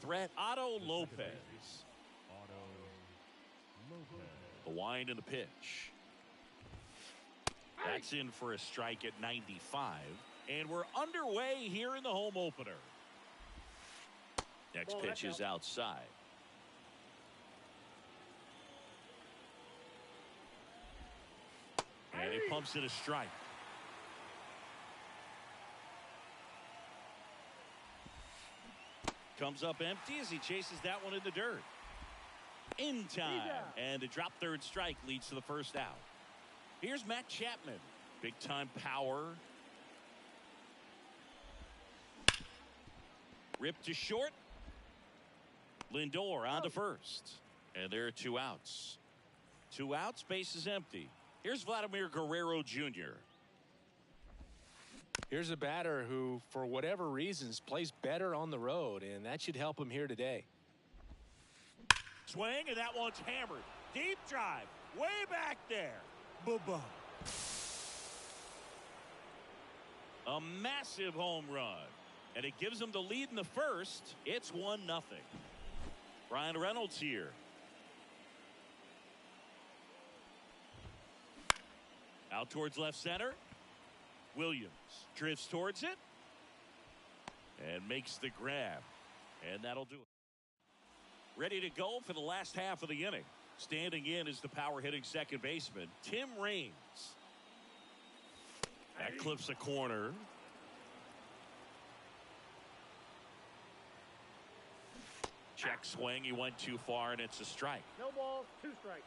threat, Otto Lopez. The wind and the pitch. That's in for a strike at 95. And we're underway here in the home opener. Next pitch is outside. And he pumps it a strike. Comes up empty as he chases that one in the dirt. In time. And a drop third strike leads to the first out. Here's Matt Chapman. Big time power. Ripped to short. Lindor on to first. And there are 2 outs. 2 outs, base is empty. Here's Vladimir Guerrero Jr. Here's a batter who, for whatever reasons, plays better on the road, and that should help him here today. Swing, and that one's hammered. Deep drive, way back there. Bye-bye. A massive home run, and it gives them the lead in the first. It's 1-0. Brian Reynolds here. Out towards left center. Williams drifts towards it and makes the grab, and that'll do it. Ready to go for the last half of the inning. Standing in is the power hitting second baseman, Tim Raines. That clips a corner. Check swing. He went too far, and it's a strike. No balls, 2 strikes.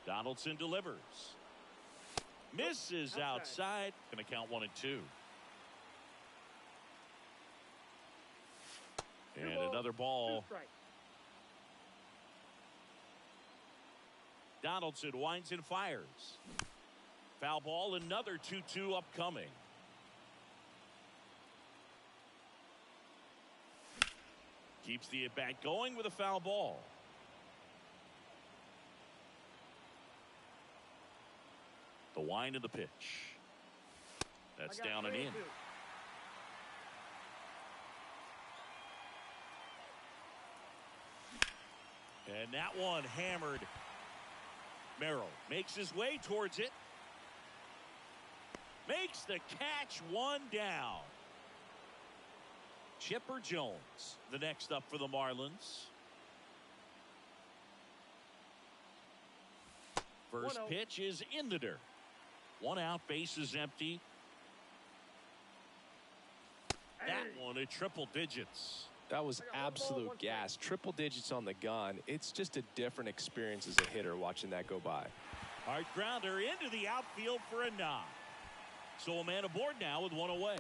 Donaldson delivers. Misses outside. Going to count 1 and 2. And another ball. Donaldson winds and fires. Foul ball, another 2-2 upcoming. Keeps the at-bat going with a foul ball. The wind of the pitch. That's down and in. And that one hammered. Merrill makes his way towards it. Makes the catch, 1 down. Chipper Jones, the next up for the Marlins. First pitch is in the dirt. 1 out, base is empty. That one at triple digits. That was absolute gas. Triple digits on the gun. It's just a different experience as a hitter watching that go by. Hard grounder into the outfield for a knock. So a man aboard now with 1 away.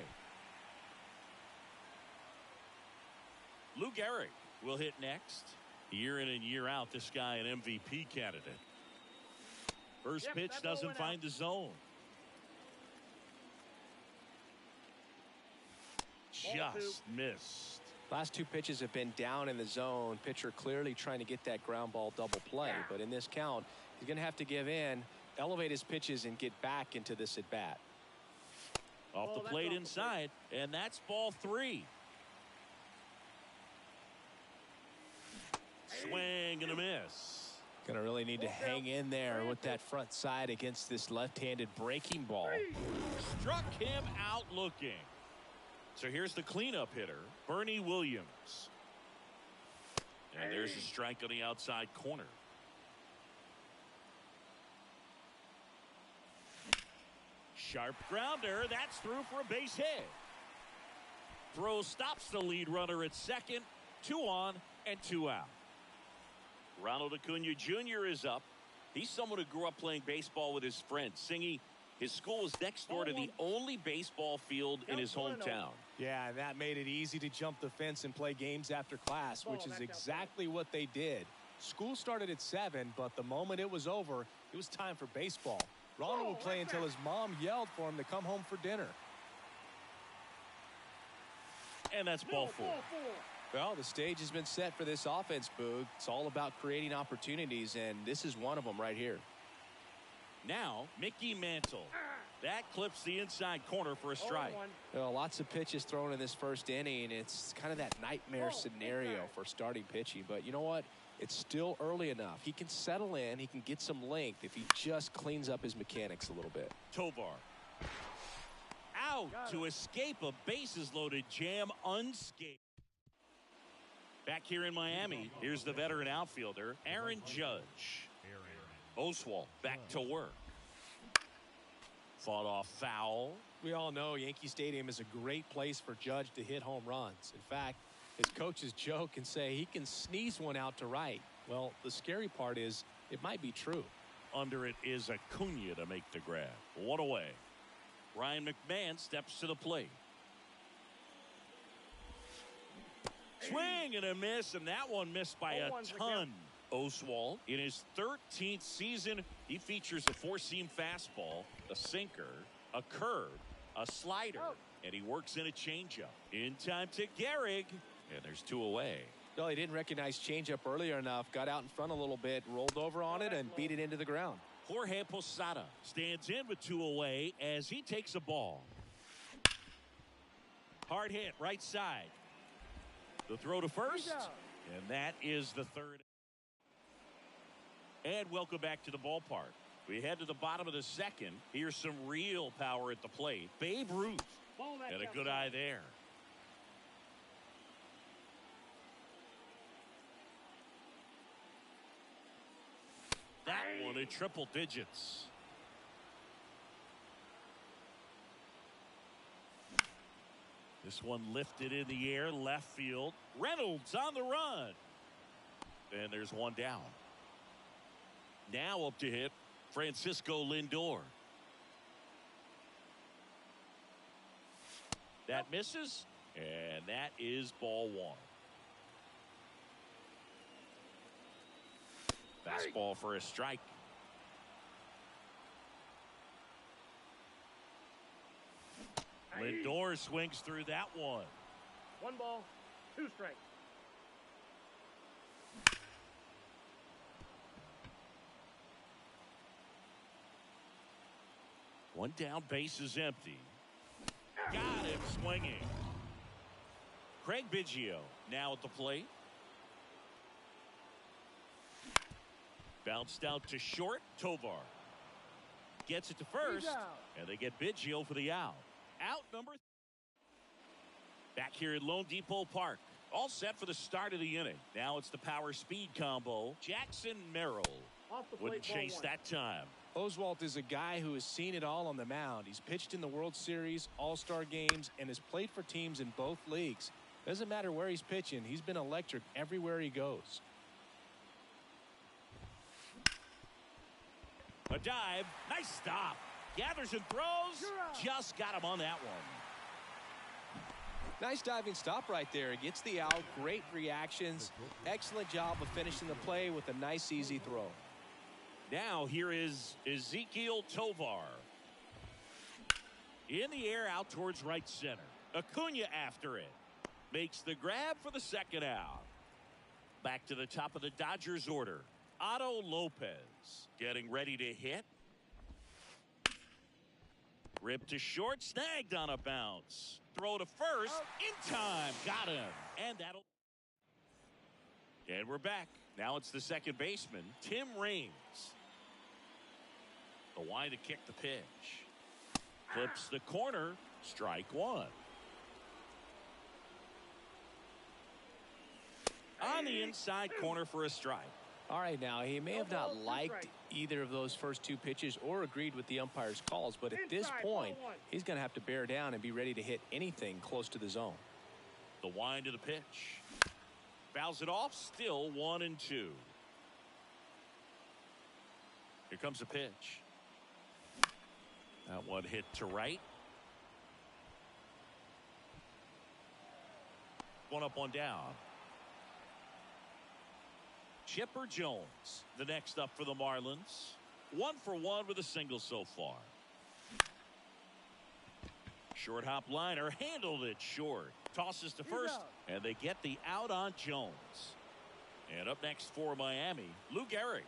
Lou Gehrig will hit next. Year in and year out, this guy an MVP candidate. First pitch doesn't find the zone. Just missed. Last 2 pitches have been down in the zone. Pitcher clearly trying to get that ground ball double play. But in this count, he's going to have to give in, elevate his pitches, and get back into this at bat. Off the plate inside, and that's ball 3. Swing and a miss. Going to really need to hang in there with that front side against this left-handed breaking ball. Struck him out looking. So here's the cleanup hitter, Bernie Williams. And there's a strike on the outside corner. Sharp grounder. That's through for a base hit. Throw stops the lead runner at second. 2 on and 2 out. Ronald Acuna Jr. is up. He's someone who grew up playing baseball with his friend Singy. His school was next door to the only baseball field in his hometown. Yeah, that made it easy to jump the fence and play games after class, which is exactly what they did. School started at 7, but the moment it was over, it was time for baseball. Ronald would play until his mom yelled for him to come home for dinner. And that's ball 4. Well, the stage has been set for this offense, Boog. It's all about creating opportunities, and this is one of them right here. Now, Mickey Mantle. That clips the inside corner for a strike. Well, lots of pitches thrown in this first inning. It's kind of that nightmare scenario for starting pitching. But you know what? It's still early enough. He can settle in. He can get some length if he just cleans up his mechanics a little bit. Tovar. Out to escape a bases-loaded jam unscathed. Back here in Miami, here's the veteran outfielder, Aaron Judge. Oswalt back to work. Fought off foul. We all know Yankee Stadium is a great place for Judge to hit home runs. In fact, his coaches joke and say he can sneeze one out to right. Well, the scary part is it might be true. Under it is Acuna to make the grab. One away. Ryan McMahon steps to the plate. Swing and a miss, and that one missed by a ton. Oswalt, in his 13th season, he features a four-seam fastball, a sinker, a curve, a slider, and he works in a changeup. In time to Gehrig, and there's two away. No, he didn't recognize changeup earlier enough, got out in front a little bit, rolled over on it, and beat it into the ground. Jorge Posada stands in with two away as he takes a ball. Hard hit, right side. The throw to first, and that is the third. And welcome back to the ballpark. We head to the bottom of the second. Here's some real power at the plate. Babe Ruth had a good eye there. That one in triple digits. This one lifted in the air, left field. Reynolds on the run. And there's one down. Now up to hit Francisco Lindor. That misses, and that is ball one. Fastball for a strike. Lindor swings through that one. 1 ball, 2 strikes. One down, base is empty. Got him swinging. Craig Biggio now at the plate. Bounced out to short. Tovar gets it to first, and they get Biggio for the out. Out number. Back here at Lone Depot Park. All set for the start of the inning. Now it's the power speed combo. Jackson Merrill wouldn't chase that time. Oswalt is a guy who has seen it all on the mound. He's pitched in the World Series, All-Star games, and has played for teams in both leagues. Doesn't matter where he's pitching. He's been electric everywhere he goes. A dive. Nice stop. Gathers and throws. Just got him on that one. Nice diving stop right there. He gets the out. Great reactions. Excellent job of finishing the play with a nice, easy throw. Now here is Ezequiel Tovar. In the air out towards right center. Acuna after it. Makes the grab for the second out. Back to the top of the Dodgers order. Otto Lopez getting ready to hit. Ripped to short, snagged on a bounce. Throw to first, in time, got him. And we're back. Now it's the second baseman, Tim Raines. The wind to kick the pitch. Flips the corner, strike one. On the inside corner for a strike. All right, now, he may have not liked either of those first two pitches or agreed with the umpire's calls, but at this point, he's going to have to bear down and be ready to hit anything close to the zone. The wind to the pitch. Fouls it off, still 1-2. Here comes a pitch. That one hit to right. One up, one down. Chipper Jones, the next up for the Marlins. 1 for 1 with a single so far. Short hop liner, handled it short. Tosses to first, and they get the out on Jones. And up next for Miami, Lou Gehrig.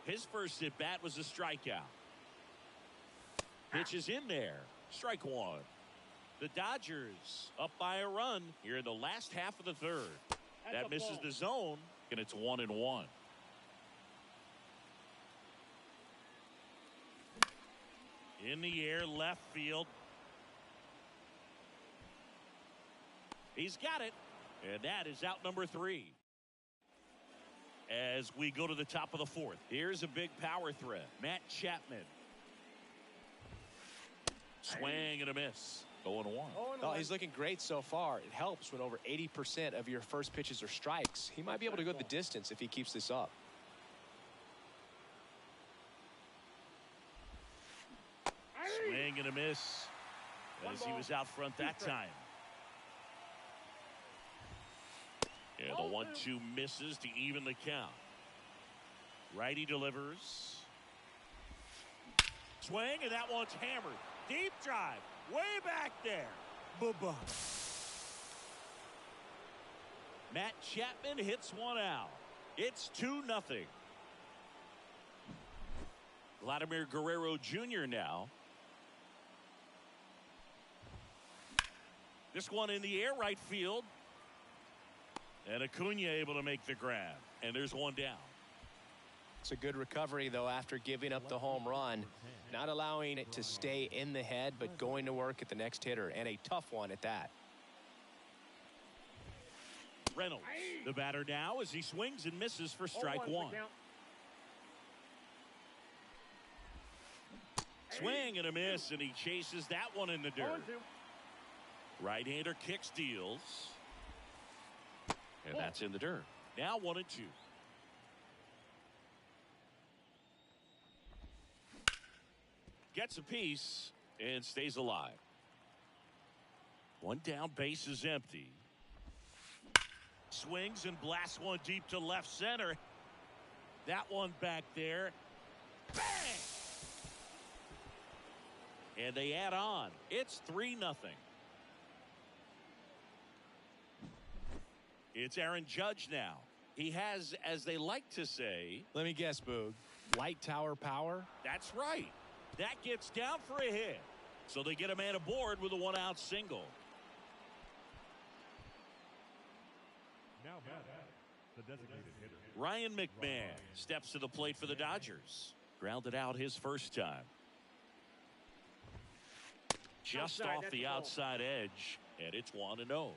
His first at bat was a strikeout. Pitch is in there. Strike one. The Dodgers up by a run here in the last half of the third. That misses the zone, and it's 1-1. In the air, left field. He's got it, and that is out number 3. As we go to the top of the fourth, here's a big power threat. Matt Chapman. Swing and a miss. 0-1. Oh, he's looking great so far. It helps when over 80% of your first pitches are strikes. He might be able to go the distance if he keeps this up. Swing and a miss as he was out front that time. And the 1-2 misses to even the count. Righty delivers. Swing, and that one's hammered. Deep drive. Way back there. Bye-bye. Matt Chapman hits one out. It's 2-0. Vladimir Guerrero Jr. now. This one in the air, right field. And Acuna able to make the grab. And there's one down. It's a good recovery, though, after giving up the home run. Not allowing it to stay in the head, but going to work at the next hitter. And a tough one at that. Reynolds, the batter now, as he swings and misses for strike one. Swing and a miss, and he chases that one in the dirt. Right-hander kicks, deals. And that's in the dirt. Now 1-2. Gets a piece and stays alive. One down, base is empty. Swings and blasts one deep to left center. That one back there. Bang! And they add on. It's 3-0. It's Aaron Judge now. He has, as they like to say... Let me guess, Boog. Light tower power? That's right. That gets down for a hit. So they get a man aboard with a one-out single. Now the designated hitter. Ryan McMahon steps to the plate for the Dodgers. Grounded out his first time. Just off the outside edge, and it's 1-0.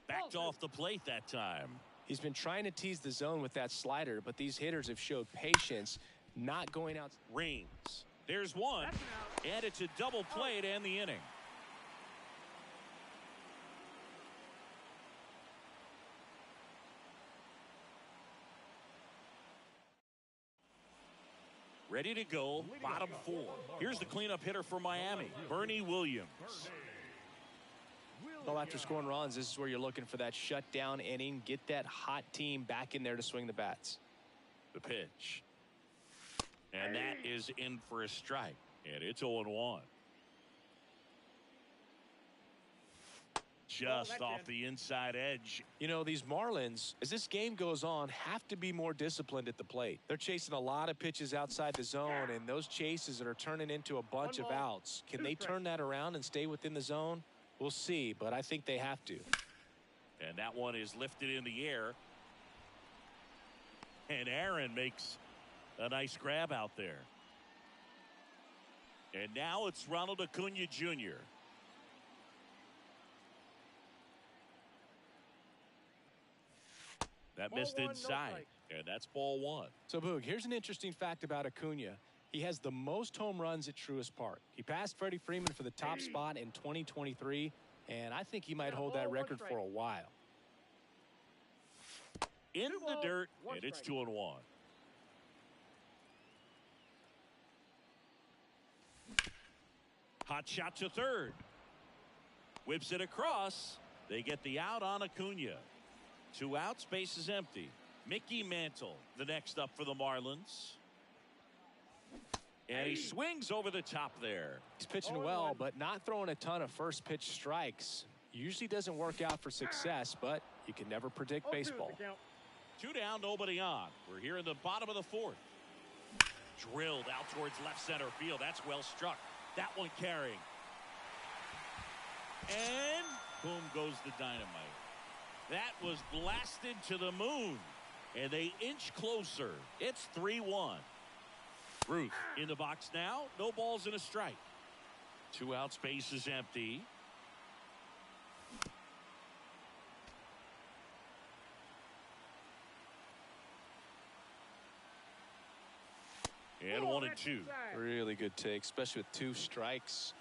Backed off the plate that time. He's been trying to tease the zone with that slider, but these hitters have showed patience, not going out. Reigns. There's one, and it's a double play to end the inning. Ready to go, bottom four. Here's the cleanup hitter for Miami, Bernie Williams. Well, after scoring runs, this is where you're looking for that shutdown inning. Get that hot team back in there to swing the bats. The pitch. And that is in for a strike. And it's 0-1. Just off the inside edge. You know, these Marlins, as this game goes on, have to be more disciplined at the plate. They're chasing a lot of pitches outside the zone, and those chases that are turning into a bunch of outs. Can they turn that around and stay within the zone? We'll see, but I think they have to. And that one is lifted in the air. And Aaron makes a nice grab out there. And now it's Ronald Acuna Jr. That missed inside, and that's ball one. So, Boog, here's an interesting fact about Acuna. He has the most home runs at Truist Park. He passed Freddie Freeman for the top spot in 2023, and I think he might hold that record for a while. In the dirt, and it's 2-1. Hot shot to third. Whips it across. They get the out on Acuna. 2 outs, base is empty. Mickey Mantle, the next up for the Marlins. And he swings over the top there. He's pitching well, but not throwing a ton of first pitch strikes. Usually doesn't work out for success, but you can never predict baseball. 2 down, nobody on. We're here in the bottom of the fourth. Drilled out towards left center field. That's well struck. That one carrying. And boom goes the dynamite. That was blasted to the moon. And they inch closer. It's 3-1. Ruth in the box now. No balls and a strike. 2 outs, base is empty. And 1-2. Really good take, especially with 2 strikes.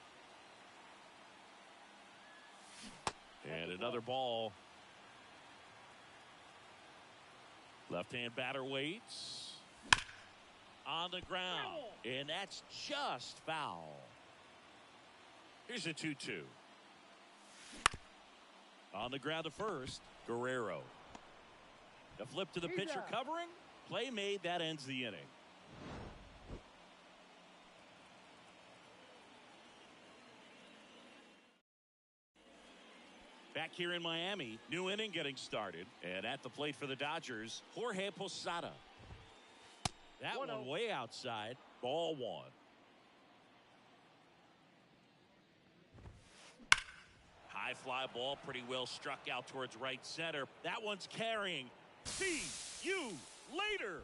And another ball. Left-hand batter waits. On the ground. And that's just foul. Here's a 2-2. On the ground to first. Guerrero. The flip to the pitcher covering. Play made. That ends the inning. Back here in Miami, new inning getting started. And at the plate for the Dodgers, Jorge Posada. That one way outside. Ball 1. High fly ball, pretty well struck out towards right center. That one's carrying. See you later.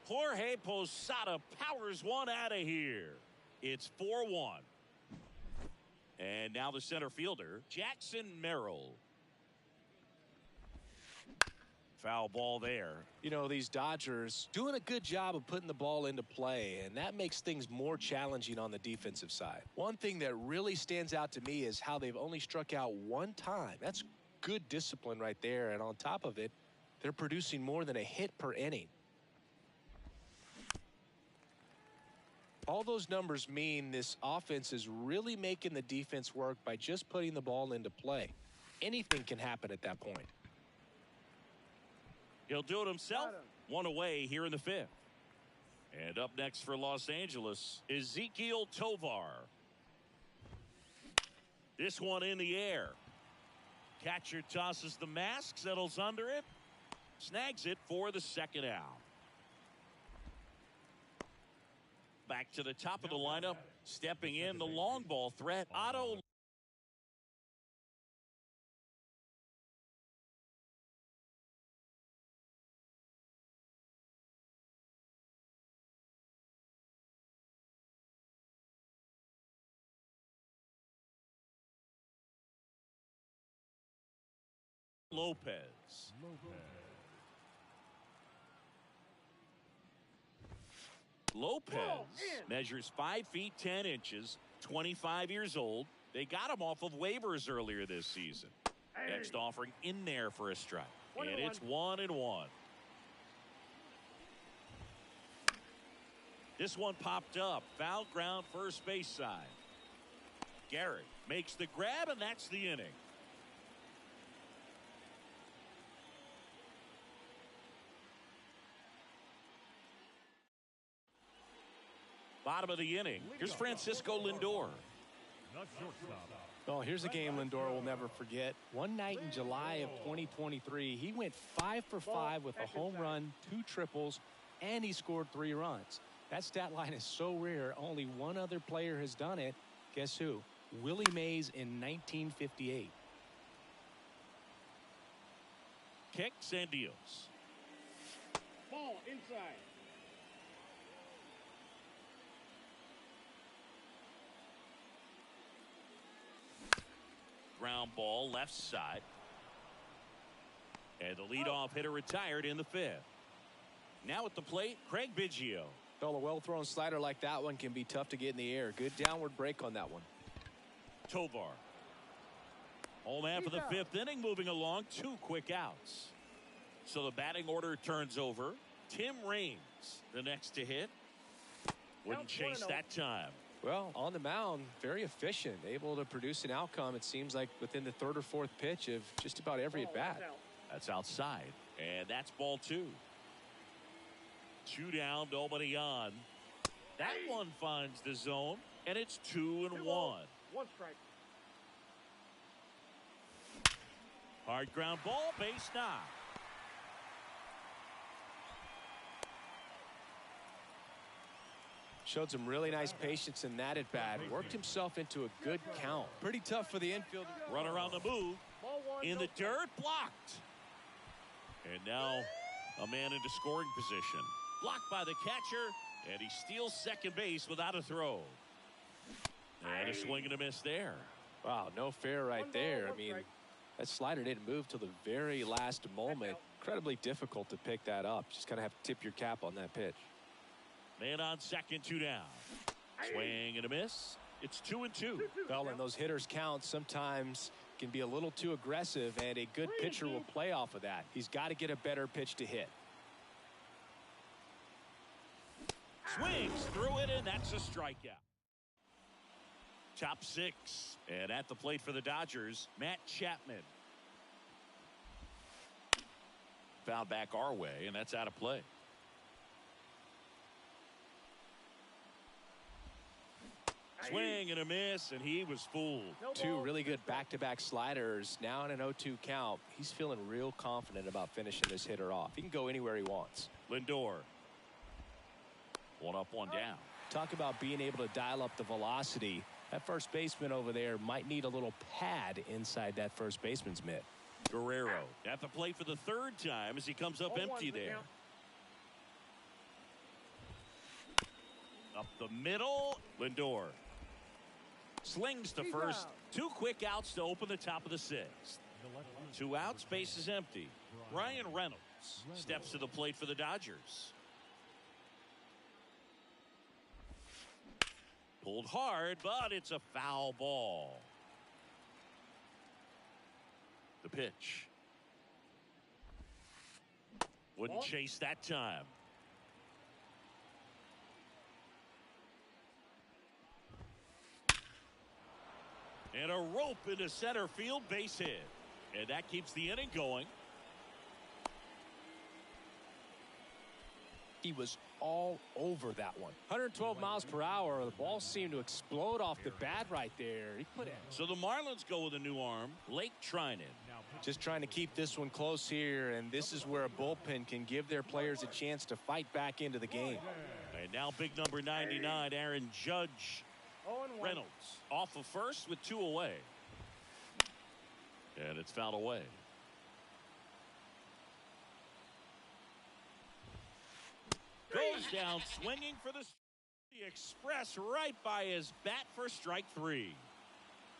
Jorge Posada powers one out of here. It's 4-1. And now the center fielder, Jackson Merrill. Foul ball there. You know, these Dodgers doing a good job of putting the ball into play, and that makes things more challenging on the defensive side. One thing that really stands out to me is how they've only struck out 1 time. That's good discipline right there, and on top of it, they're producing more than a hit per inning. All those numbers mean this offense is really making the defense work by just putting the ball into play. Anything can happen at that point. He'll do it himself. 1 away here in the 5th. And up next for Los Angeles, Ezequiel Tovar. This one in the air. Catcher tosses the mask, settles under it, snags it for the 2nd out. Back to the top of the lineup, stepping in the long ball threat, Otto. Lopez. Lopez measures 5 feet 10 inches, 25 years old. They got him off of waivers earlier this season. Next offering in there for a strike. And it's 1-1. This one popped up. Foul ground, first base side. Garrett makes the grab, and that's the inning. Bottom of the inning. Here's Francisco Lindor. Oh, here's a game Lindor will never forget. One night in July of 2023, he went 5 for 5 with a home run, 2 triples, and he scored 3 runs. That stat line is so rare, only one other player has done it. Guess who? Willie Mays in 1958. Kicks and deals. Ball inside. Ground ball left side. And the leadoff hitter retired in the 5th. Now at the plate, Craig Biggio. Well, a well-thrown slider like that one can be tough to get in the air. Good downward break on that one. Tovar. Home man for the 5th inning, moving along, 2 quick outs. So the batting order turns over. Tim Raines, the next to hit. Wouldn't chase that time. Well, on the mound, very efficient, able to produce an outcome, it seems like, within the 3rd or 4th pitch of just about every at-bat. That's outside, and that's ball 2. 2 down, nobody on. That one finds the zone, and it's 2-1. 1 strike. Hard ground ball, base knock. Showed some really nice patience in that at bat. Worked himself into a good count. Pretty tough for the infield. Runner on the move. Ball one. In the dirt, blocked. And now a man into scoring position. Blocked by the catcher, and he steals second base without a throw. And a swing and a miss there. Wow, no fair right One ball, there. I one mean, strike. that slider didn't move till the very last moment. Incredibly difficult to pick that up. Just kind of have to tip your cap on that pitch. Man on second, 2 down. Swing and a miss. It's 2-2. Well, and those hitters count sometimes can be a little too aggressive, and a good pitcher will play off of that. He's got to get a better pitch to hit. Swings through it, and that's a strikeout. Top 6. And at the plate for the Dodgers, Matt Chapman. Fouled back our way, and that's out of play. Swing and a miss, and he was fooled. No Two ball. really good back-to-back sliders. Now in an 0-2 count. He's feeling real confident about finishing this hitter off. He can go anywhere he wants. Lindor. 1 up, 1 down. Talk about being able to dial up the velocity. That first baseman over there might need a little pad inside that first baseman's mitt. Guerrero at the plate for the 3rd time as he comes up 0-1 empty the there. count. Up the middle, Lindor. Slings to He's first. out. 2 quick outs to open the top of the 6th. The left field. 2 outs, base is empty. Ryan Reynolds steps to the plate for the Dodgers. Pulled hard, but it's a foul ball. The pitch. Wouldn't Ball. chase that time. And a rope into center field, base hit. And that keeps the inning going. He was all over that one. 112 miles per hour. The ball seemed to explode off the bat right there. He put it. So the Marlins go with a new arm, Blake Trinan. Just trying to keep this one close here, and this is where a bullpen can give their players a chance to fight back into the game. And now big number 99, Aaron Judge. 0-1. Reynolds off of first with 2 away. And it's fouled away. Goes down swinging for the Express right by his bat for strike 3.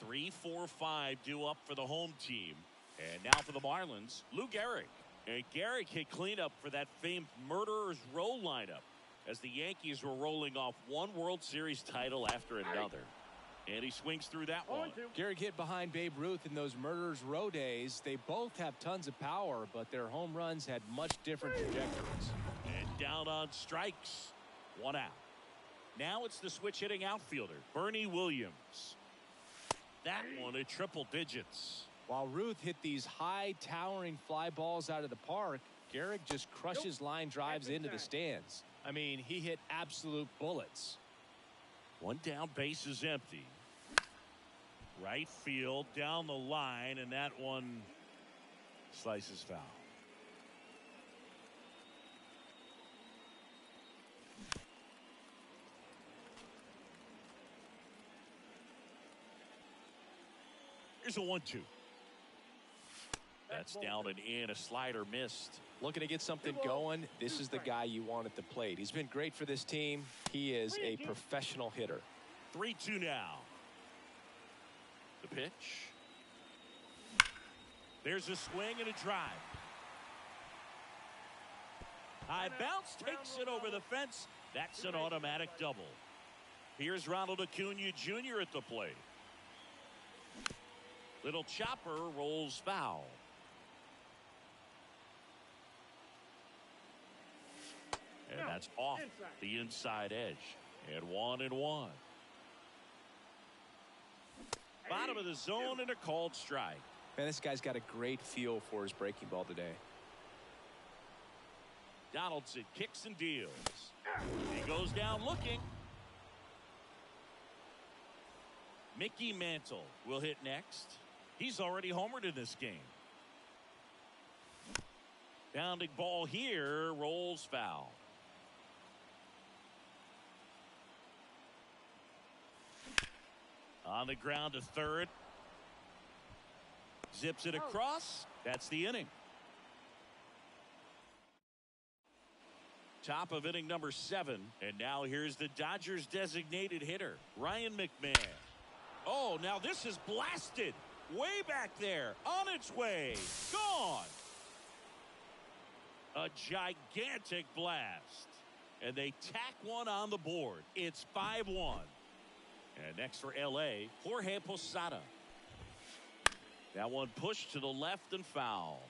3-4-5 due up for the home team. And now for the Marlins, Lou Gehrig. And Gehrig hit cleanup for that famed Murderers Row lineup as the Yankees were rolling off one World Series title after another. And he swings through that one. 0-2. Gehrig hit behind Babe Ruth in those Murderers Row days. They both have tons of power, but their home runs had much different trajectories. And down on strikes. 1 out. Now it's the switch hitting outfielder, Bernie Williams. That one at triple digits. While Ruth hit these high towering fly balls out of the park, Gehrig just crushes line drives into the stands. I mean, he hit absolute bullets. 1 down, base is empty. Right field down the line, and that one slices foul. Here's a 1-2. That's down and in. A slider missed. Looking to get something going, this is the guy you want at the plate. He's been great for this team. He is a professional hitter. 3-2 now. The pitch. There's a swing and a drive. High bounce takes it over the fence. That's an automatic double. Here's Ronald Acuna Jr. at the plate. Little chopper rolls foul. And that's off the inside edge. And 1-1. Bottom of the zone and a called strike. Man, this guy's got a great feel for his breaking ball today. Donaldson kicks and deals. He goes down looking. Mickey Mantle will hit next. He's already homered in this game. Bounding ball here, rolls foul. On the ground to third. Zips it across. That's the inning. Top of inning number 7. And now here's the Dodgers designated hitter, Ryan McMahon. Oh, now this is blasted. Way back there. On its way. Gone. A gigantic blast. And they tack one on the board. It's 5-1. And next for L.A., Jorge Posada. That one pushed to the left and foul.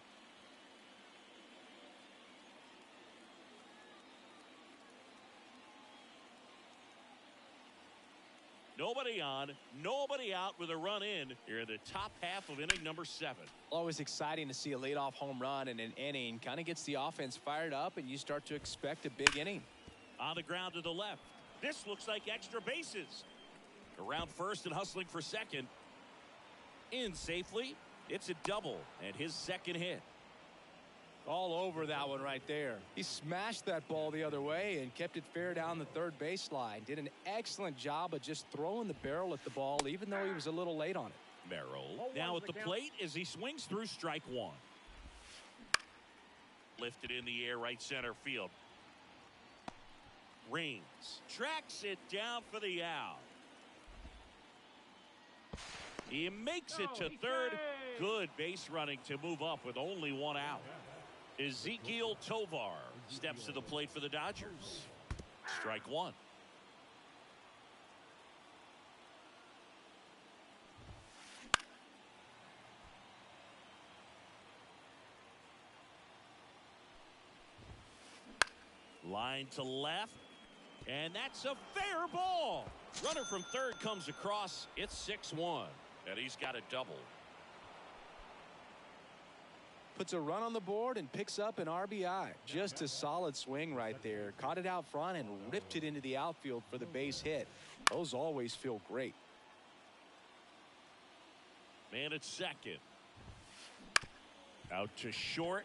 Nobody on, nobody out with a run in here in the top half of inning number 7. Always exciting to see a leadoff home run in an inning. Kind of gets the offense fired up, and you start to expect a big inning. On the ground to the left. This looks like extra bases. Around first and hustling for second. In safely. It's a double and his second hit. All over that one right there. He smashed that ball the other way and kept it fair down the third baseline. Did an excellent job of just throwing the barrel at the ball, even though he was a little late on it. Merrill now at the plate as he swings through strike one. Lifted in the air, right center field. Raines tracks it down for the out. He makes it to third. Good base running to move up with only one out. Ezequiel Tovar steps to the plate for the Dodgers. Strike one. Line to left. And that's a fair ball. Runner from third comes across. It's 6-1. And he's got a double. Puts a run on the board and picks up an RBI. Just a solid swing right there. Caught it out front and ripped it into the outfield for the base hit. Those always feel great. Man at second. Out to short.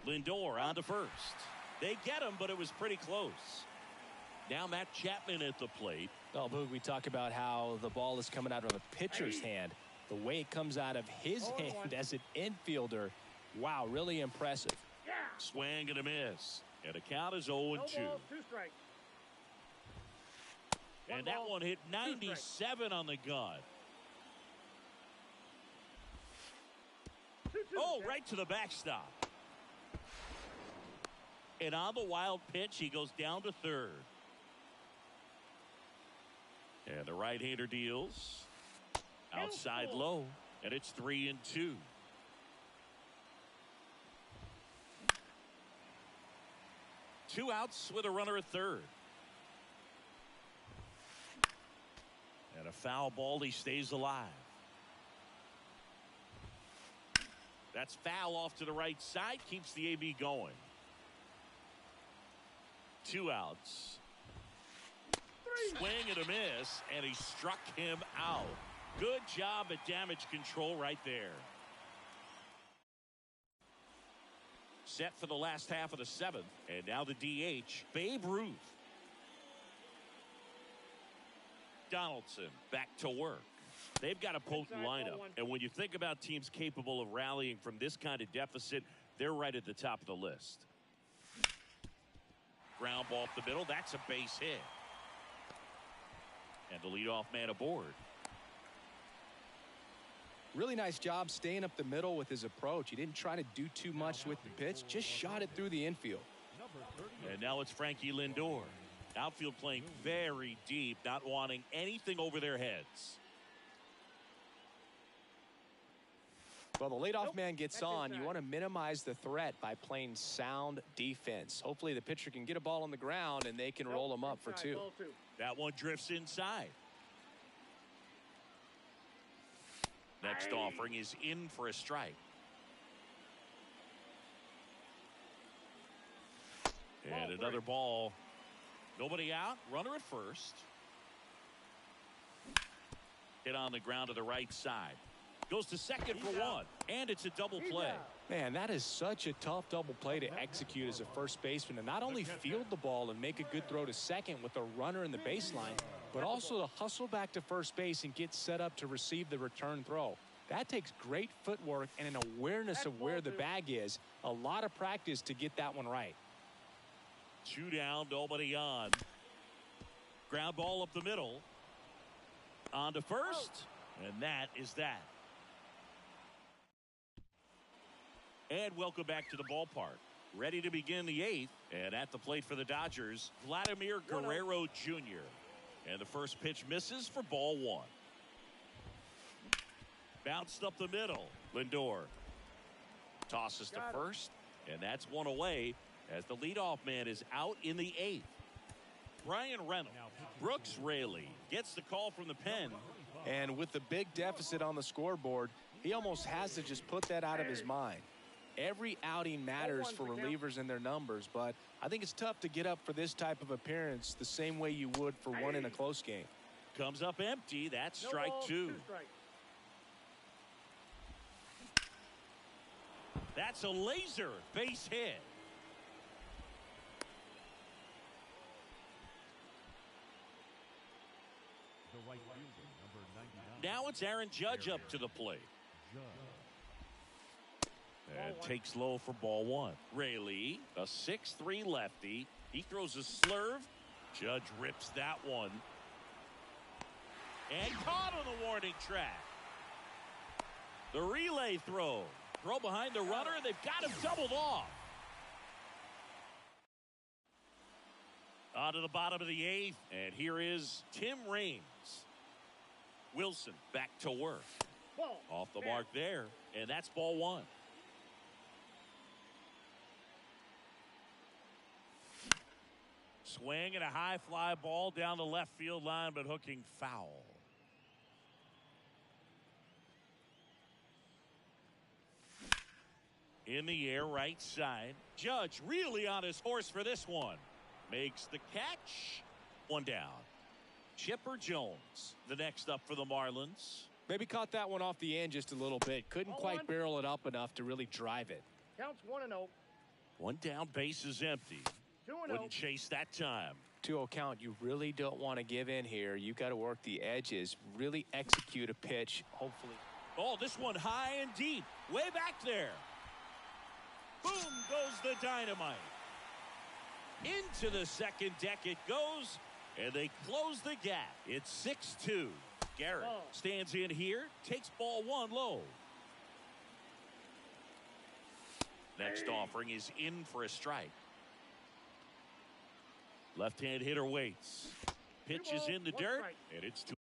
Lindor on to first. They get him, but it was pretty close. Now Matt Chapman at the plate. Oh, Boog, we talk about how the ball is coming out of a pitcher's hand. The way it comes out of his hand as an infielder, wow, really impressive. Swing and a miss. And the count is 0-2. And that one hit 97 on the gun. Oh, right to the backstop. And on the wild pitch, he goes down to third. And the right-hander deals. Outside low. And it's 3-2. Two outs with a runner at third. And a foul ball. He stays alive. That's foul off to the right side. Keeps the AB going. Two outs. Swing and a miss. And he struck him out. Good job at damage control right there. Set for the last half of the 7th. And now the DH, Babe Ruth. Donaldson back to work. They've got a potent lineup. And when you think about teams capable of rallying from this kind of deficit, they're right at the top of the list. Ground ball up the middle. That's a base hit. And the leadoff man aboard. Really nice job staying up the middle with his approach. He didn't try to do too much with the pitch, just shot it through the infield. And now it's Frankie Lindor. Outfield playing very deep, not wanting anything over their heads. Well, the leadoff man gets on. You want to minimize the threat by playing sound defense. Hopefully the pitcher can get a ball on the ground and they can roll him up for two. That one drifts inside. Next offering is in for a strike. And another ball. Nobody out. Runner at first. Hit on the ground to the right side. Goes to second for one. And it's a double play. Man, that is such a tough double play to execute as a first baseman. And not only field the ball and make a good throw to second with a runner in the baseline, but also to hustle back to first base and get set up to receive the return throw. That takes great footwork and an awareness of where the bag is. A lot of practice to get that one right. 2 down, nobody on. Ground ball up the middle. On to first, and that is that. And welcome back to the ballpark. Ready to begin the 8th, and at the plate for the Dodgers, Vladimir Guerrero Jr. And the first pitch misses for ball 1. Bounced up the middle. Lindor tosses to first, and that's one away as the leadoff man is out in the 8th. Brian Reynolds. Brooks Raley gets the call from the pen. And with the big deficit on the scoreboard, he almost has to just put that out of his mind. Every outing matters for relievers and their numbers, but I think it's tough to get up for this type of appearance the same way you would for one in a close game. Comes up empty. That's strike 2. That's a laser base hit. The right fielder, number 99. Now it's Aaron Judge up to the plate. And takes low for ball 1. Raley, a 6'3" lefty. He throws a slurve. Judge rips that one. And caught on the warning track. The relay throw. Throw behind the runner. They've got him doubled off. On to the bottom of the 8th. And here is Tim Raines. Wilson back to work. Off the mark there. And that's ball 1. Swing and a high fly ball down the left field line, but hooking foul. In the air, right side. Judge really on his horse for this one. Makes the catch. 1 down. Chipper Jones, the next up for the Marlins. Maybe caught that one off the end just a little bit. Couldn't quite barrel it up enough to really drive it. Counts 1-0. 1 down, base is empty. 2-0. Wouldn't chase that time. 2-0 count. You really don't want to give in here. You got to work the edges. Really execute a pitch. Hopefully. Oh, this one high and deep. Way back there. Boom goes the dynamite. Into the second deck it goes, and they close the gap. It's 6-2. Garrett stands in here, takes ball 1 low. Next offering is in for a strike. Left-hand hitter waits. Pitch is in the dirt, and it's 2.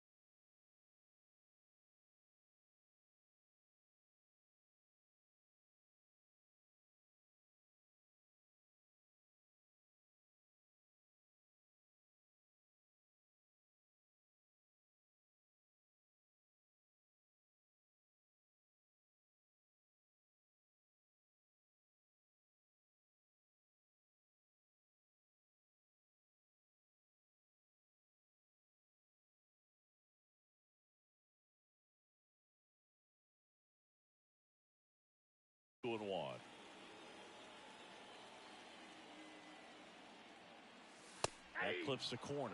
And 1. That clips the corner.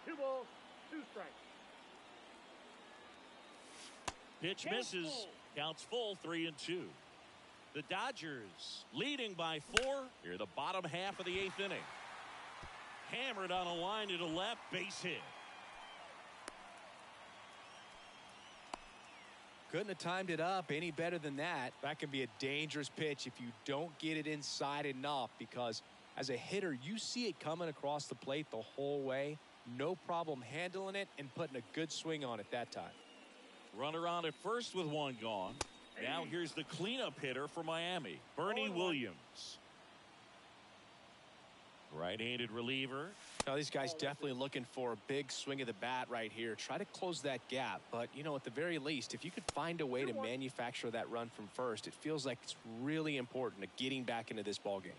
2 balls, 2 strikes. Pitch misses. Counts full. 3-2. The Dodgers leading by 4 here the bottom half of the 8th inning. Hammered on a line to the left. Base hit. Couldn't have timed it up any better than that. That can be a dangerous pitch if you don't get it inside enough, because as a hitter, you see it coming across the plate the whole way. No problem handling it and putting a good swing on it that time. Runner on at first with 1 gone. Now here's the cleanup hitter for Miami, Bernie Williams. Right-handed reliever. Now these guys definitely looking for a big swing of the bat right here. Try to close that gap. But, you know, at the very least, if you could find a way to manufacture that run from first, it feels like it's really important to getting back into this ball game.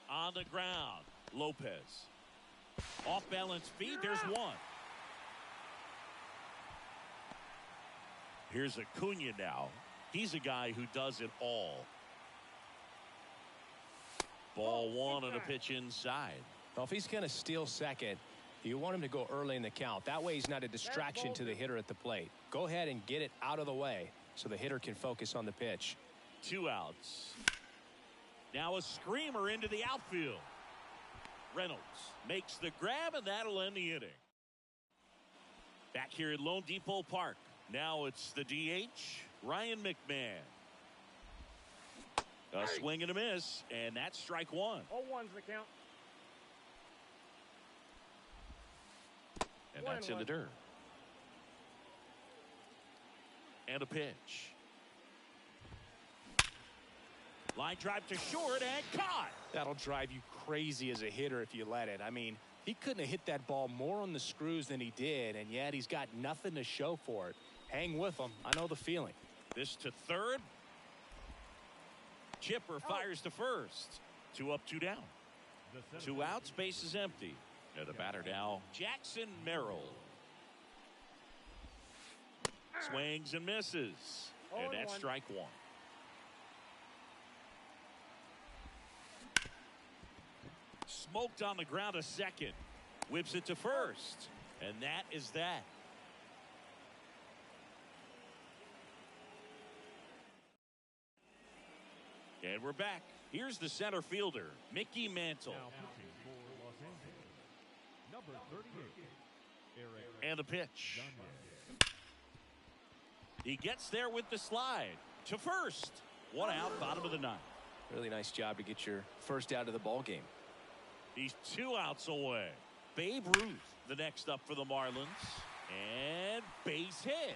On the ground, Lopez. Off balance feet, there's 1. Here's Acuna now. He's a guy who does it all. Ball 1 on a pitch inside. Well, if he's going to steal second, You want him to go early in the count. That way he's not a distraction to the hitter at the plate. Go ahead and get it out of the way so the hitter can focus on the pitch. 2 outs. Now a screamer into the outfield. Reynolds makes the grab, and that'll end the inning. Back here at Lone Depot Park. Now it's the DH, Ryan McMahon. A swing and a miss, and that's strike 1. 0-1's the count. And that's in the dirt. And a pitch. Line drive to short and caught. That'll drive you crazy as a hitter if you let it. I mean, he couldn't have hit that ball more on the screws than he did, and yet he's got nothing to show for it. Hang with him. I know the feeling. This to third. Chipper fires to first. 2 up, 2 down. 2 outs, base is empty. And the batter now, Jackson Merrill. Swings and misses. And that's strike 1. Smoked on the ground a second. Whips it to first. And that is that. And we're back. Here's the center fielder, Mickey Mantle. Now pitching for Los Angeles, number 38, Eric. And the pitch. Gagne. He gets there with the slide to first. 1 out, bottom of the 9th. Really nice job to get your first out of the ball game. He's 2 outs away. Babe Ruth, the next up for the Marlins. And base hit.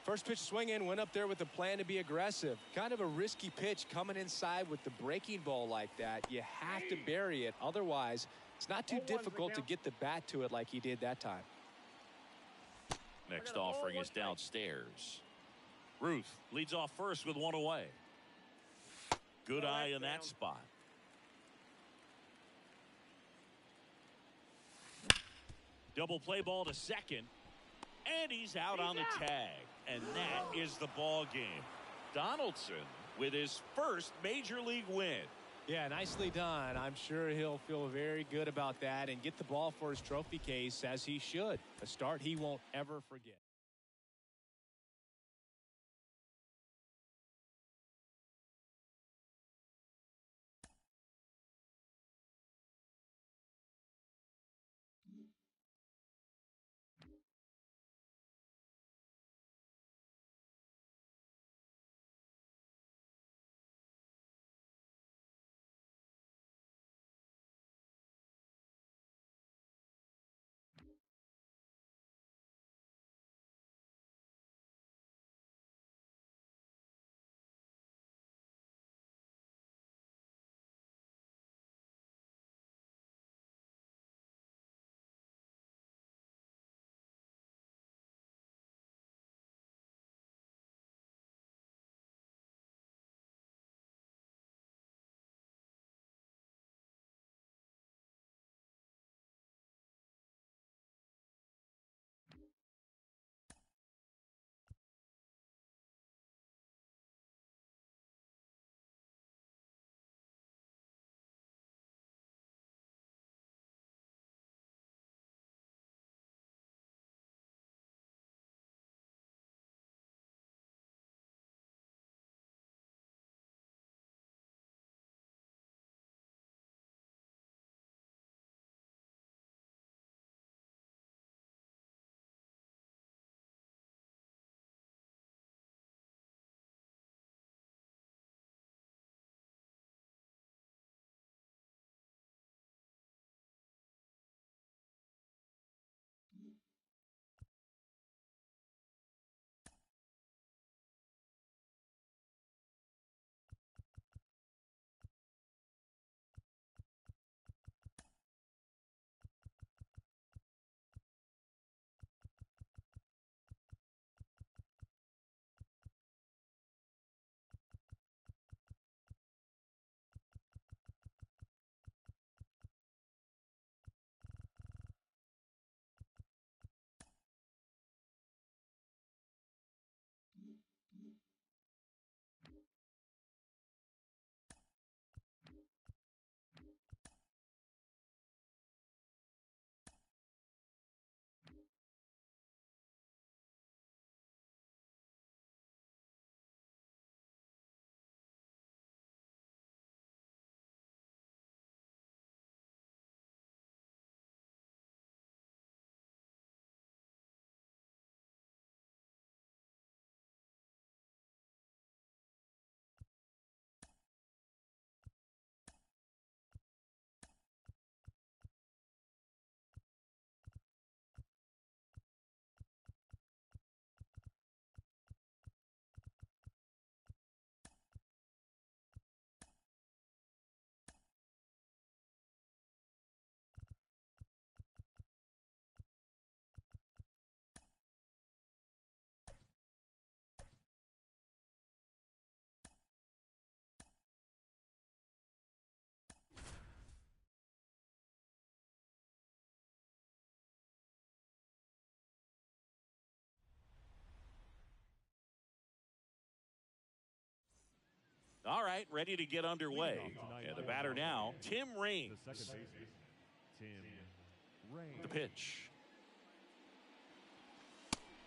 First pitch swing in, went up there with a plan to be aggressive. Kind of a risky pitch coming inside with the breaking ball like that. You have to bury it. Otherwise, it's not too difficult to get the bat to it like he did that time. Next offering is downstairs. Ruth leads off first with 1 away. Good eye in that spot. Double play ball to second. And he's out on the tag. And that is the ball game. Donaldson with his first major league win. Yeah, nicely done. I'm sure he'll feel very good about that and get the ball for his trophy case, as he should. A start he won't ever forget. All right, ready to get underway. And the batter now, Tim Raines. The second baseman, Tim Raines. The pitch.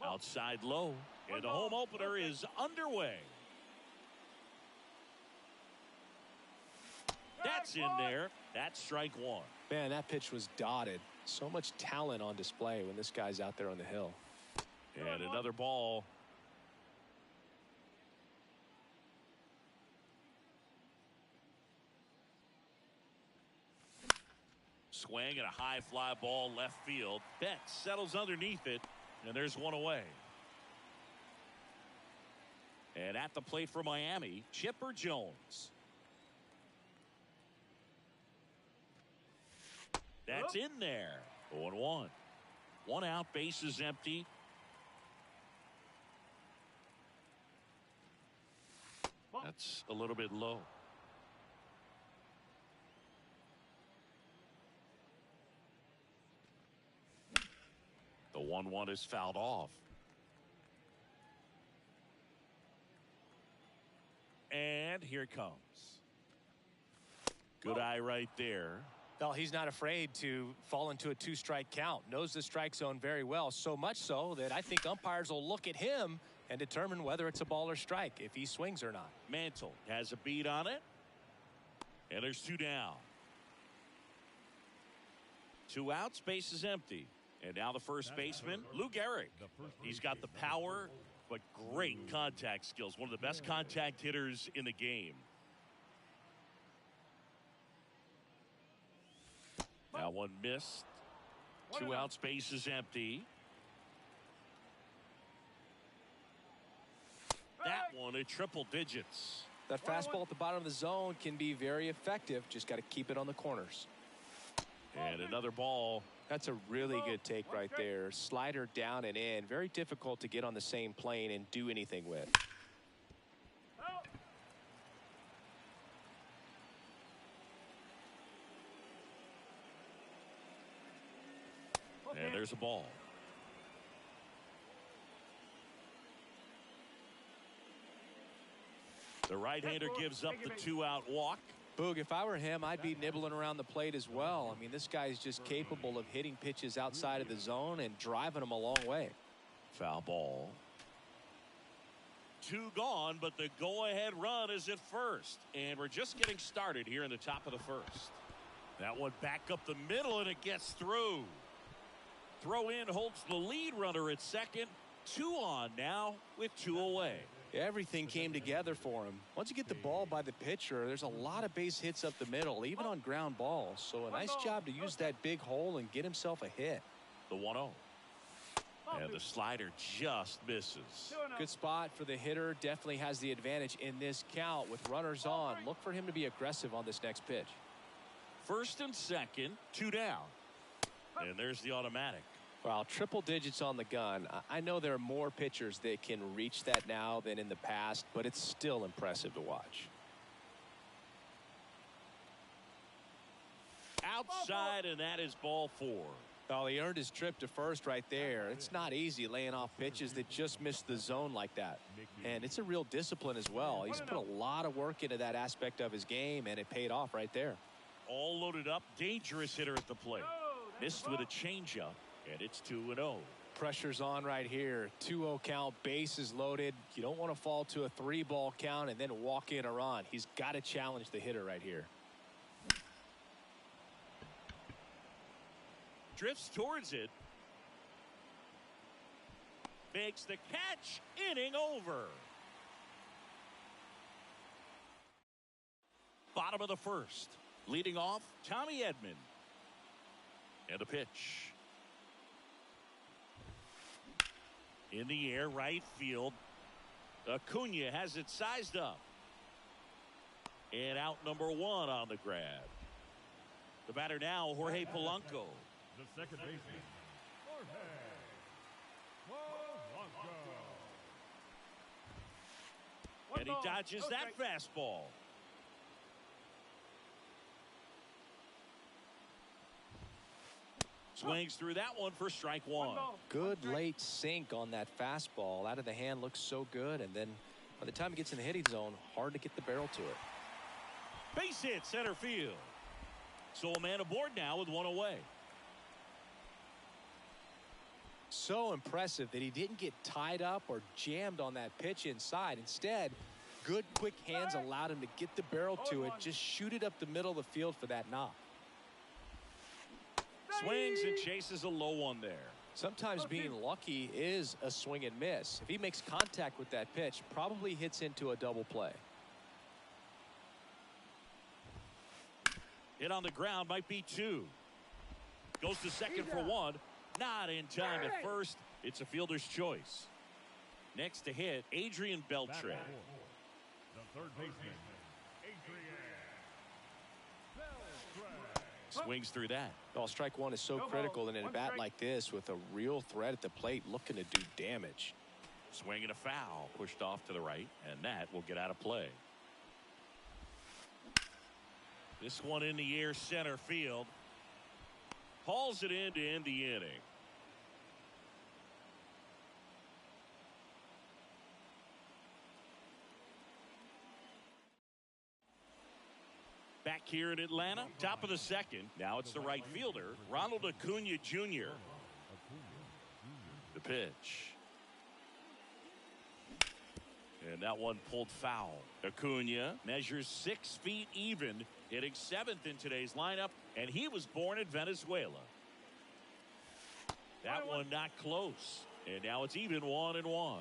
Outside low. And the home opener is underway. That's in there. That's strike one. Man, that pitch was dotted. So much talent on display when this guy's out there on the hill. And another ball. Swing and a high fly ball left field. Betts settles underneath it, and there's one away. And at the plate for Miami, Chipper Jones. That's in there. 0-1. One out, base is empty. That's a little bit low. The 1-1 is fouled off. And here it comes. Good eye right there. Well, he's not afraid to fall into a two-strike count. Knows the strike zone very well, so much so that I think umpires will look at him and determine whether it's a ball or strike, if he swings or not. Mantle has a beat on it. And there's two down. Two outs, base is empty. And now the first baseman, Lou Gehrig. He's got the power, but great contact skills. One of the best contact hitters in the game. That one missed. Two outs, base is empty. That one at triple digits. That fastball at the bottom of the zone can be very effective. Just got to keep it on the corners. And another ball. That's a really good take right there. Slider down and in. Very difficult to get on the same plane and do anything with. And there's a ball. The right-hander gives up the two-out walk. Boog, if I were him, I'd be nibbling around the plate as well. I mean, this guy's just capable of hitting pitches outside of the zone and driving them a long way. Foul ball. Two gone, but the go-ahead run is at first. And we're just getting started here in the top of the first. That one back up the middle, and it gets through. Throw in holds the lead runner at second. Two on now with two away. Everything came together for him. Once you get the ball by the pitcher, there's a lot of base hits up the middle, even on ground balls. So a nice job to use that big hole and get himself a hit. The 1-0. And the slider just misses. Good spot for the hitter. Definitely has the advantage in this count with runners on. Look for him to be aggressive on this next pitch. First and second, two down. And there's the automatic. Well, triple digits on the gun. I know there are more pitchers that can reach that now than in the past, but it's still impressive to watch. Outside, and that is ball four. Well, he earned his trip to first right there. It's not easy laying off pitches that just miss the zone like that. And it's a real discipline as well. He's put a lot of work into that aspect of his game, and it paid off right there. All loaded up, dangerous hitter at the plate. Missed with a changeup. And it's 2-0. Pressure's on right here. 2-0 count, bases loaded. You don't want to fall to a 3-ball count and then walk in or on. He's got to challenge the hitter right here. Drifts towards it. Makes the catch. Inning over. Bottom of the first. Leading off, Tommy Edman. And a pitch. In the air, right field. Acuna has it sized up. And out number one on the grab. The batter now, Jorge Polanco. The second baseman, Jorge Polanco. And he dodges that fastball. Swings through that one for strike one. Good late sink on that fastball. Out of the hand looks so good, and then By the time it gets in the hitting zone, hard to get the barrel to it. Base hit center field. So a man aboard now with one away. So impressive that he didn't get tied up or jammed on that pitch inside. Instead, good quick hands allowed him to get the barrel to it, just shoot it up the middle of the field for that knock. Swings and chases a low one there. Sometimes being lucky is a swing and miss. If he makes contact with that pitch, probably hits into a double play. Hit on the ground, might be two. Goes to second for one. Not in time at first. It's a fielder's choice. Next to hit, Adrian Beltre. The third baseman, Adrian Beltre. Swings through that. Well, strike one is so critical in a bat like this with a real threat at the plate looking to do damage. Swing and a foul. Pushed off to the right, and that will get out of play. This one in the air center field. Hauls it in to end the inning. Back here in Atlanta, top of the second. Now it's the right fielder, Ronald Acuna Jr. The pitch. And that one pulled foul. Acuna measures 6 feet even, hitting 7th in today's lineup, and he was born in Venezuela. That one not close, and now it's even 1-1.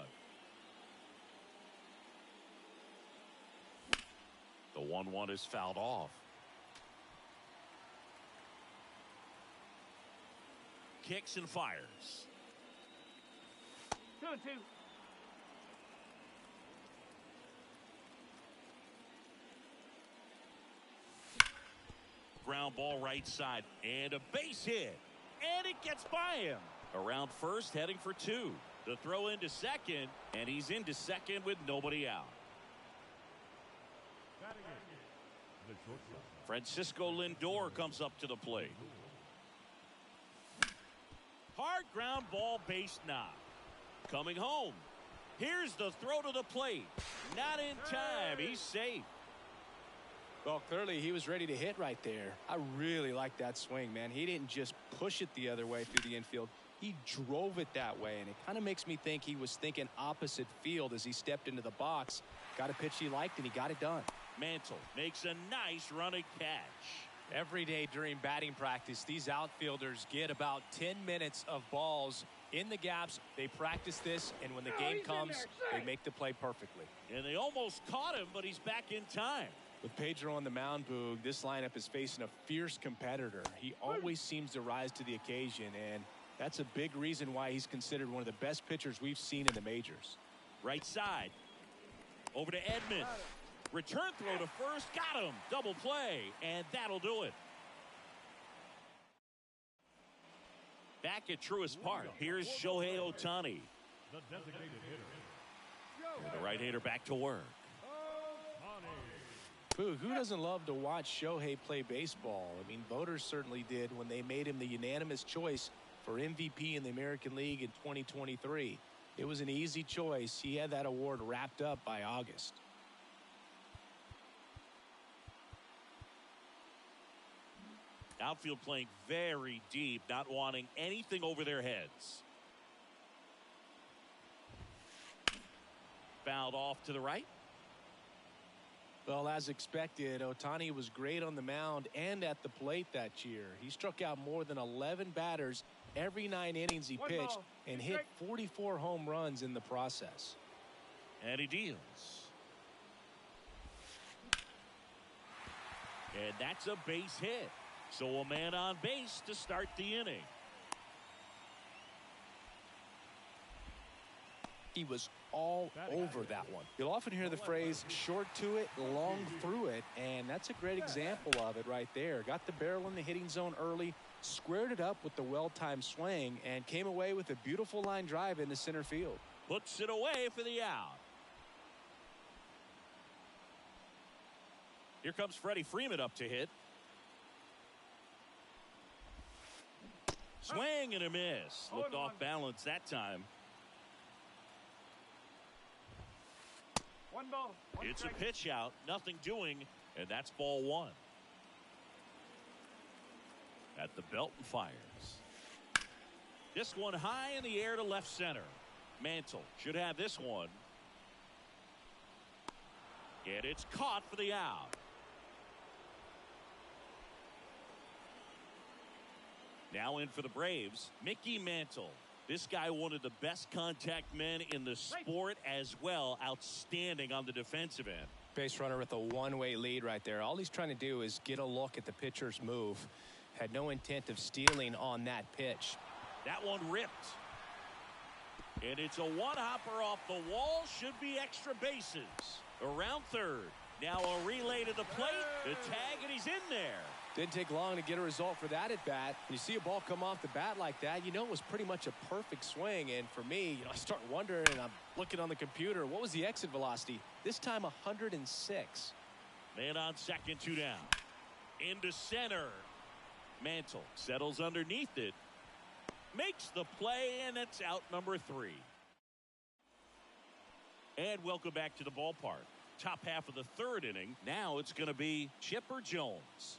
The 1-1 is fouled off. Kicks and fires. 2-2. Ground ball right side, and a base hit, and it gets by him. Around first, heading for two. The throw into second, and he's into second with nobody out. The shortstop. Francisco Lindor comes up to the plate. Hard ground ball, base knock. Coming home. Here's the throw to the plate. Not in time. He's safe. Well, clearly he was ready to hit right there. I really like that swing, man. He didn't just push it the other way through the infield. He drove it that way, and it kind of makes me think he was thinking opposite field as he stepped into the box. Got a pitch he liked, and he got it done. Mantle makes a nice running catch. Every day during batting practice, these outfielders get about 10 minutes of balls in the gaps. They practice this, and when the game comes, they make the play perfectly. And they almost caught him, but he's back in time. With Pedro on the mound, Boog, this lineup is facing a fierce competitor. He always seems to rise to the occasion, and that's a big reason why he's considered one of the best pitchers we've seen in the majors. Right side. Over to Edman. Return throw to first. Got him. Double play, and that'll do it. Back at Truist Park, here's Shohei Ohtani. The designated hitter. And the right-hander back to work. Boog, who doesn't love to watch Shohei play baseball? I mean, voters certainly did when they made him the unanimous choice for MVP in the American League in 2023. It was an easy choice. He had that award wrapped up by August. Outfield playing very deep, not wanting anything over their heads. Fouled off to the right. Well, as expected, Ohtani was great on the mound and at the plate that year. He struck out more than 11 batters every 9 innings he pitched and hit 44 home runs in the process. And he deals. And that's a base hit. So a man on base to start the inning. He was all over that one. You'll often hear the phrase short to it, long through it, and that's a great example of it right there. Got the barrel in the hitting zone early, squared it up with the well-timed swing, and came away with a beautiful line drive into center field. Puts it away for the out. Here comes Freddie Freeman up to hit. Swing and a miss. Looked off balance that time. 1-0. One ball. One It's a strike. pitch out, nothing doing, and that's ball one. At the belt and fires. This one high in the air to left center. Mantle should have this one. And it's caught for the out. Now in for the Braves, Mickey Mantle. This guy, one of the best contact men in the sport as well. Outstanding on the defensive end. Base runner with a one-way lead right there. All he's trying to do is get a look at the pitcher's move. Had no intent of stealing on that pitch. That one ripped. And it's a one-hopper off the wall. Should be extra bases. Around third. Now a relay to the plate. The tag, and he's in there. Didn't take long to get a result for that at bat. When you see a ball come off the bat like that, you know it was pretty much a perfect swing. And for me, I start wondering, and I'm looking on the computer, what was the exit velocity? This time 106. Man on second, 2 down. Into center. Mantle settles underneath it. Makes the play, and it's out number 3. And welcome back to the ballpark. Top half of the third inning. Now it's going to be Chipper Jones.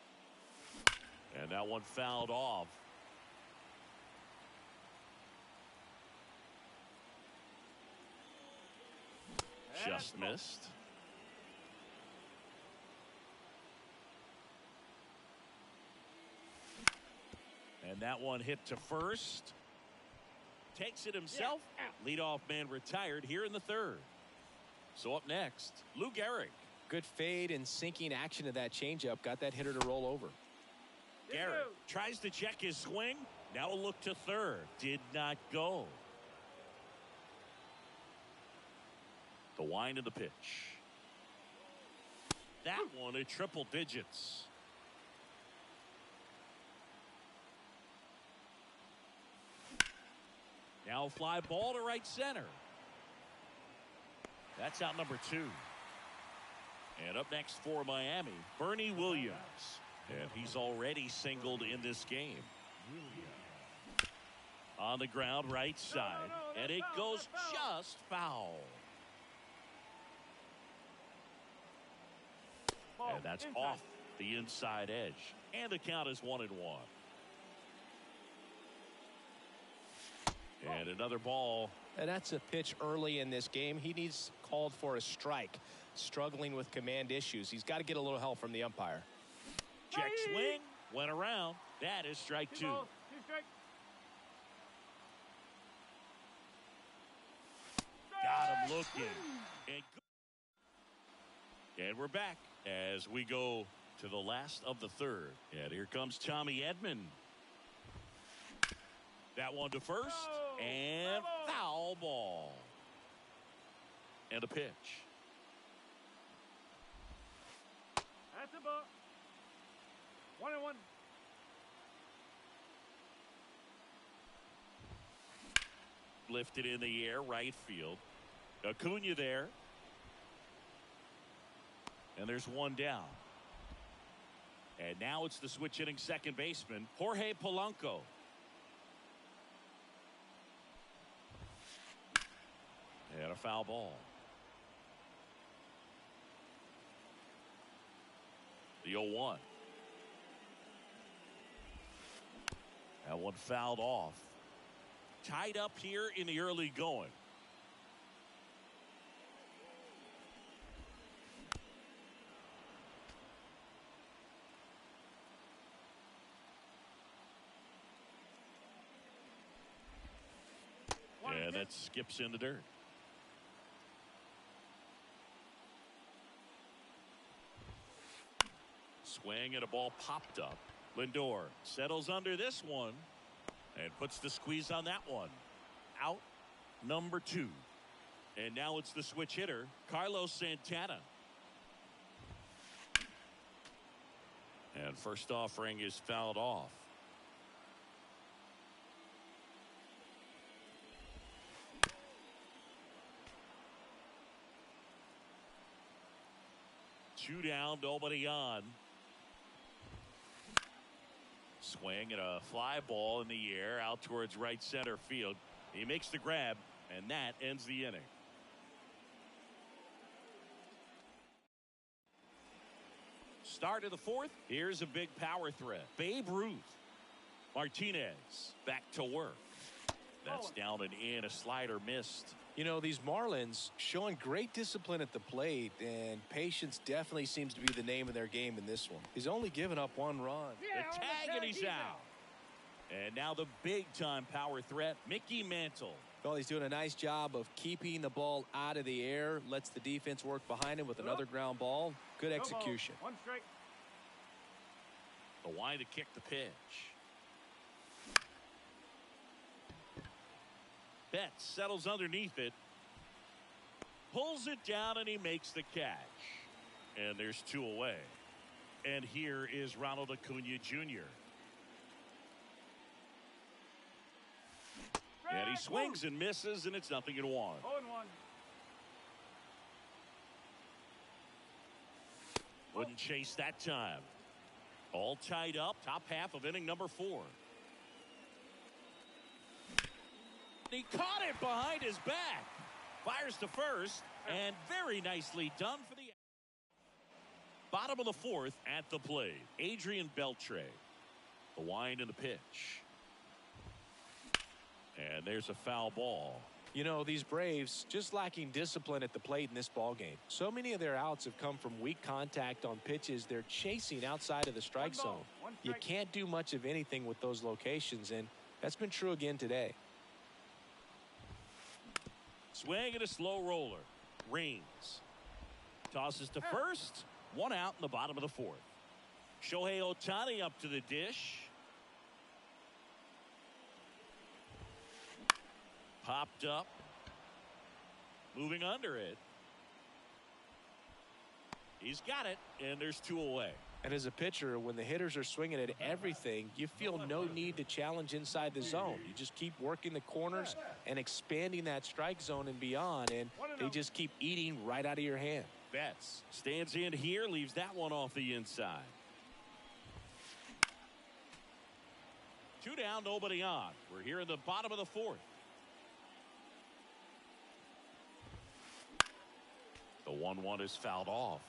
And that one fouled off. Just missed. And that one hit to first. Takes it himself. Leadoff man retired here in the third. So up next, Lou Gehrig. Good fade and sinking action of that changeup. Got that hitter to roll over. Gehrig tries to check his swing. Now a look to third. Did not go. The wind of the pitch. That one at triple digits. Now fly ball to right center. That's out number 2. And up next for Miami, Bernie Williams. And he's already singled in this game. On the ground, right side. And it goes just foul. And that's off the inside edge. And the count is 1-1. And another ball. And that's a pitch early in this game. He needs called for a strike. Struggling with command issues. He's got to get a little help from the umpire. Check swing. Went around. That is strike 2. Two strikes. Got him looking. And we're back as we go to the last of the third. And here comes Tommy Edman. That one to first. And foul ball. And a pitch. That's a ball. 1-1. Lifted in the air, right field. Acuna there. And there's one down. And now it's the switch hitting second baseman, Jorge Polanco. And a foul ball. The 0-1. That one fouled off. Tied up here in the early going. And that skips in the dirt. Swing and a ball popped up. Lindor settles under this one and puts the squeeze on that one. Out number 2. And now it's the switch hitter, Carlos Santana. And first offering is fouled off. Two down, nobody on. Swing and a fly ball in the air out towards right center field. He makes the grab, and that ends the inning. Start of the fourth. Here's a big power threat. Babe Ruth. Martinez back to work. That's down and in. A slider missed. You know, these Marlins showing great discipline at the plate, and patience definitely seems to be the name of their game in this one. He's only given up one run. The tag, and he's out. And now the big-time power threat, Mickey Mantle. Well, he's doing a nice job of keeping the ball out of the air, lets the defense work behind him with another ground ball. Good execution. One strike. The wind to kick the pitch. Betts settles underneath it. Pulls it down, and he makes the catch. And there's two away. And here is Ronald Acuna Jr. And he swings and misses, and it's 0-1. 0-1. Wouldn't chase that time. All tied up. Top half of inning number 4. He caught it behind his back. Fires to first, and very nicely done for the bottom of the fourth at the plate. Adrian Beltre. The wind and the pitch. And there's a foul ball. You know, these Braves just lacking discipline at the plate in this ball game. So many of their outs have come from weak contact on pitches they're chasing outside of the strike zone. You can't do much of anything with those locations, and that's been true again today. Swing and a slow roller. Rains. Tosses to first. One out in the bottom of the fourth. Shohei Ohtani up to the dish. Popped up. Moving under it. He's got it, and there's two away. And as a pitcher, when the hitters are swinging at everything, you feel no need to challenge inside the zone. You just keep working the corners and expanding that strike zone and beyond, and they just keep eating right out of your hand. Betts stands in here, leaves that one off the inside. 2 down, nobody on. We're here in the bottom of the fourth. The 1-1 is fouled off.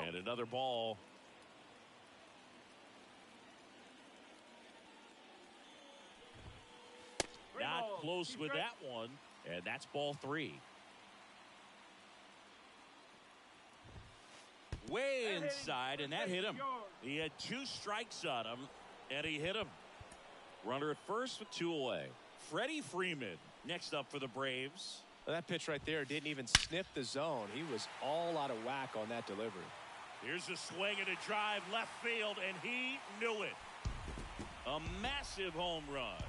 And another ball. Not close with that one. And that's ball 3. Way inside, and that hit him. He had 2 strikes on him, and he hit him. Runner at first with 2 away. Freddie Freeman next up for the Braves. Well, that pitch right there didn't even sniff the zone. He was all out of whack on that delivery. Here's a swing and a drive left field, and he knew it. A massive home run.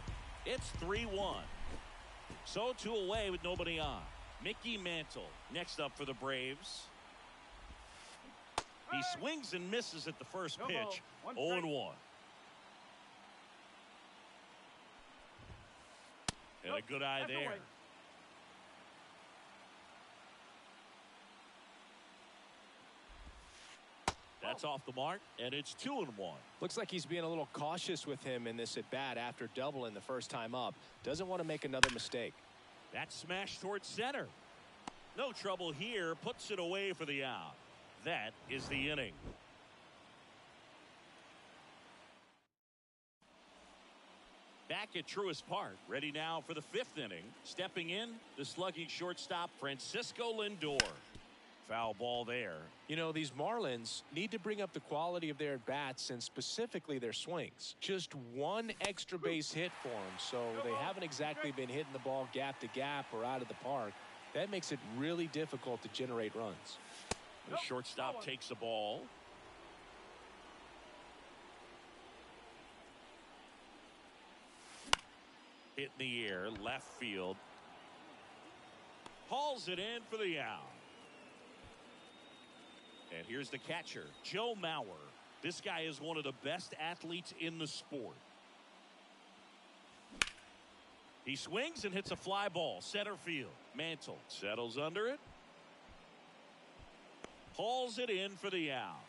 It's 3-1. So 2 away with nobody on. Mickey Mantle next up for the Braves. He swings and misses at the first pitch. 0-1. And a good eye there. That's off the mark, and it's 2-1. Looks like he's being a little cautious with him in this at bat after doubling the first time up. Doesn't want to make another mistake. That smash towards center. No trouble here. Puts it away for the out. That is the inning. Back at Truist Park, ready now for the 5th inning. Stepping in, the slugging shortstop, Francisco Lindor. Foul ball there. You know, these Marlins need to bring up the quality of their at-bats and specifically their swings. Just one extra base hit for them, so they haven't exactly been hitting the ball gap to gap or out of the park. That makes it really difficult to generate runs. The shortstop takes the ball. Hit in the air, left field. Hauls it in for the out. And here's the catcher, Joe Mauer. This guy is one of the best athletes in the sport. He swings and hits a fly ball, center field. Mantle settles under it. Hauls it in for the out.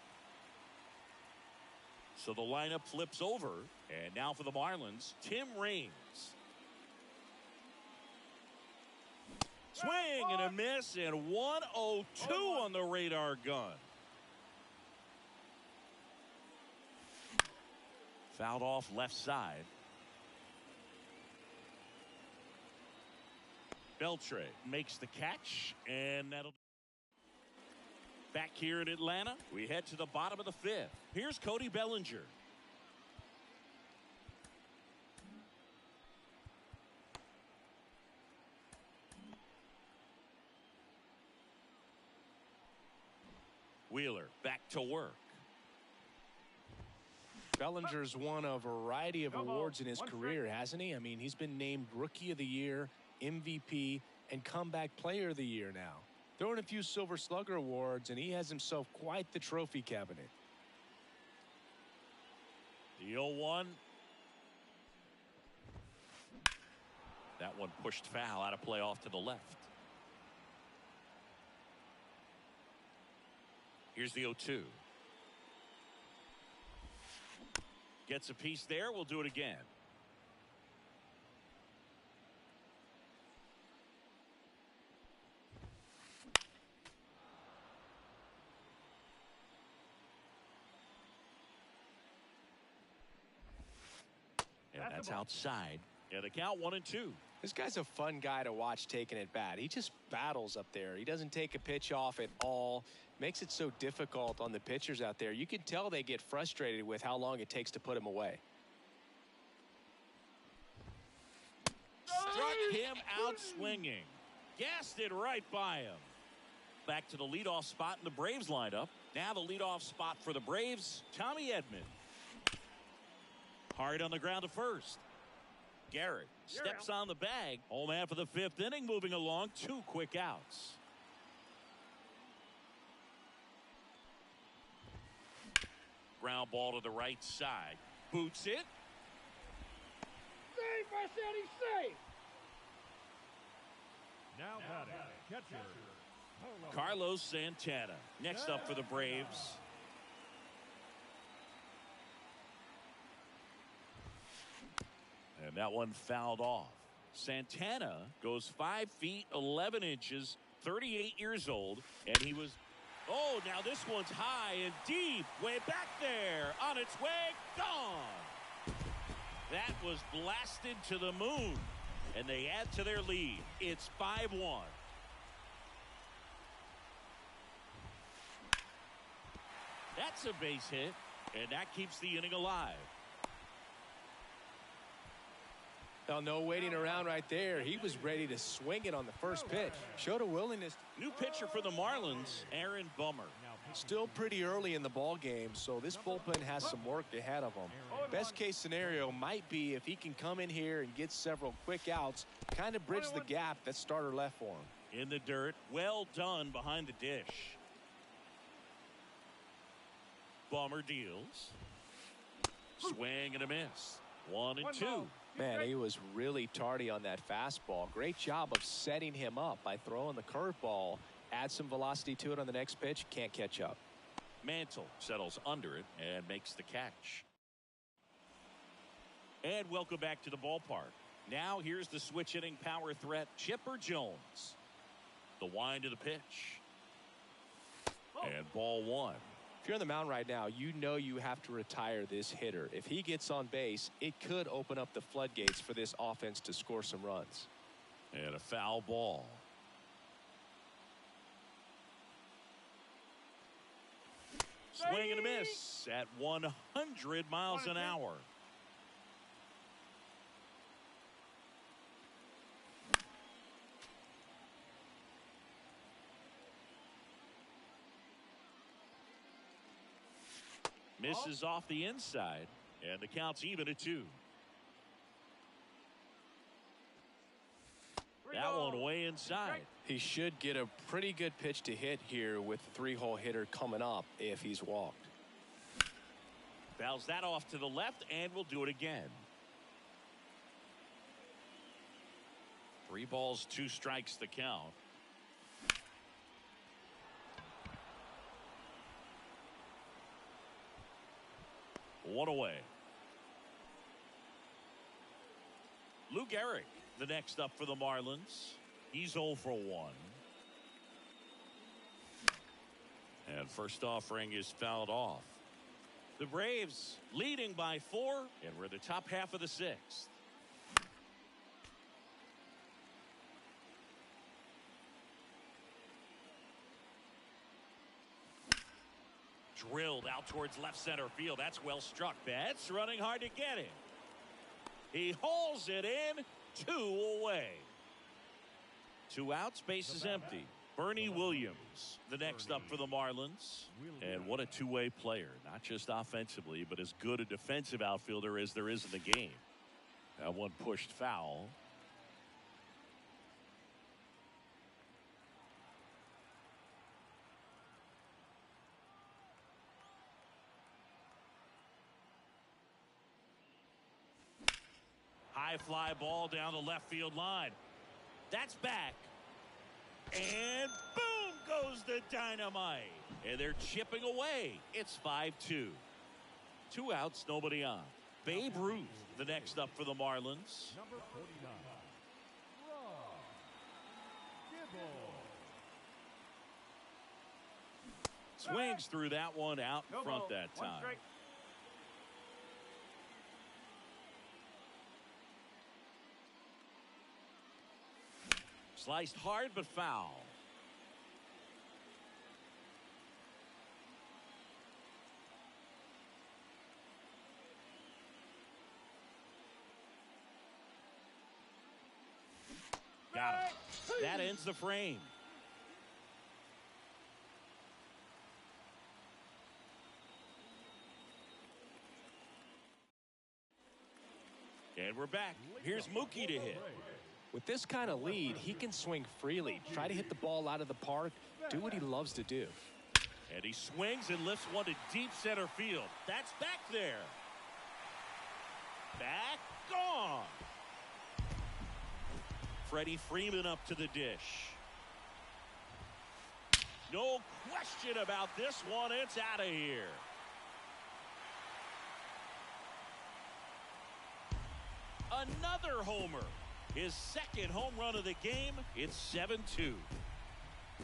So the lineup flips over. And now for the Marlins, Tim Raines. Swing and a miss, and 102 on the radar gun. Fouled off left side. Beltre makes the catch, and that'll. Back here in Atlanta, we head to the bottom of the fifth. Here's Cody Bellinger. Wheeler back to work. Bellinger's won a variety of awards in his career, hasn't he? I mean, he's been named Rookie of the Year, MVP, and Comeback Player of the Year now. Throwing a few Silver Slugger awards, and he has himself quite the trophy cabinet. The 0-1. That one pushed foul out of play off to the left. Here's the 0-2. Gets a piece there. We'll do it again. And that's outside. Yeah, the count 1-2. This guy's a fun guy to watch taking at bat. He just battles up there. He doesn't take a pitch off at all. Makes it so difficult on the pitchers out there. You can tell they get frustrated with how long it takes to put him away. Struck him out swinging. Gassed it right by him. Back to the leadoff spot in the Braves lineup. Now the leadoff spot for the Braves, Tommy Edman. Hard on the ground to first. Garrett steps on the bag. Home half of the fifth inning, moving along. 2 quick outs. Ground ball to the right side. Boots it. Safe, I said he's safe. Now batting, catcher, Carlos Santana. Next up for the Braves. And that one fouled off. Santana goes 5 feet 11 inches, 38 years old, and he was. Oh, now this one's high and deep, way back there, on its way, gone. That was blasted to the moon, and they add to their lead. It's 5-1. That's a base hit, and that keeps the inning alive. Now, no waiting around right there. He was ready to swing it on the first pitch. Showed a willingness. New pitcher for the Marlins, Aaron Bummer. Still pretty early in the ball game, so this bullpen has some work ahead of him. Best case scenario might be if he can come in here and get several quick outs, kind of bridge the gap that starter left for him. In the dirt, well done behind the dish. Bummer deals. Swing and a miss. 1-2. Man, he was really tardy on that fastball. Great job of setting him up by throwing the curveball. Add some velocity to it on the next pitch. Can't catch up. Mantle settles under it and makes the catch. And welcome back to the ballpark. Now here's the switch hitting power threat, Chipper Jones. The wind of the pitch. And ball one. If you're on the mound right now, you know you have to retire this hitter. If he gets on base, it could open up the floodgates for this offense to score some runs. And a foul ball. Swing and a miss at 100 miles an hour. Misses off the inside, and the count's even at 2. That one way inside. He should get a pretty good pitch to hit here with the 3-hole hitter coming up if he's walked. Fouls that off to the left, and we'll do it again. 3 balls, 2 strikes the count. One away. Lou Gehrig, the next up for the Marlins. He's 0 for 1. And first offering is fouled off. The Braves leading by 4, and we're in the top half of the 6th. Drilled out towards left center field. That's well struck. Betts running hard to get it. He hauls it in. 2 away. 2 outs. Base is empty. Bernie Williams, the next up for the Marlins. And what a two-way player. Not just offensively, but as good a defensive outfielder as there is in the game. That one pushed foul. High fly ball down the left field line. That's back. And boom goes the dynamite. And they're chipping away. It's 5-2. 2 outs, nobody on. Babe Ruth, the next up for the Marlins. Number 49. Rob Dibble. Swings through that one out in front that time. 1 strike. Sliced hard but foul. Got it. That ends the frame. And we're back. Here's Mookie to hit. With this kind of lead, he can swing freely, try to hit the ball out of the park, do what he loves to do. And he swings and lifts one to deep center field. That's back there. Back, gone. Freddie Freeman up to the dish. No question about this one. It's out of here. Another homer. His second home run of the game. It's 7-2.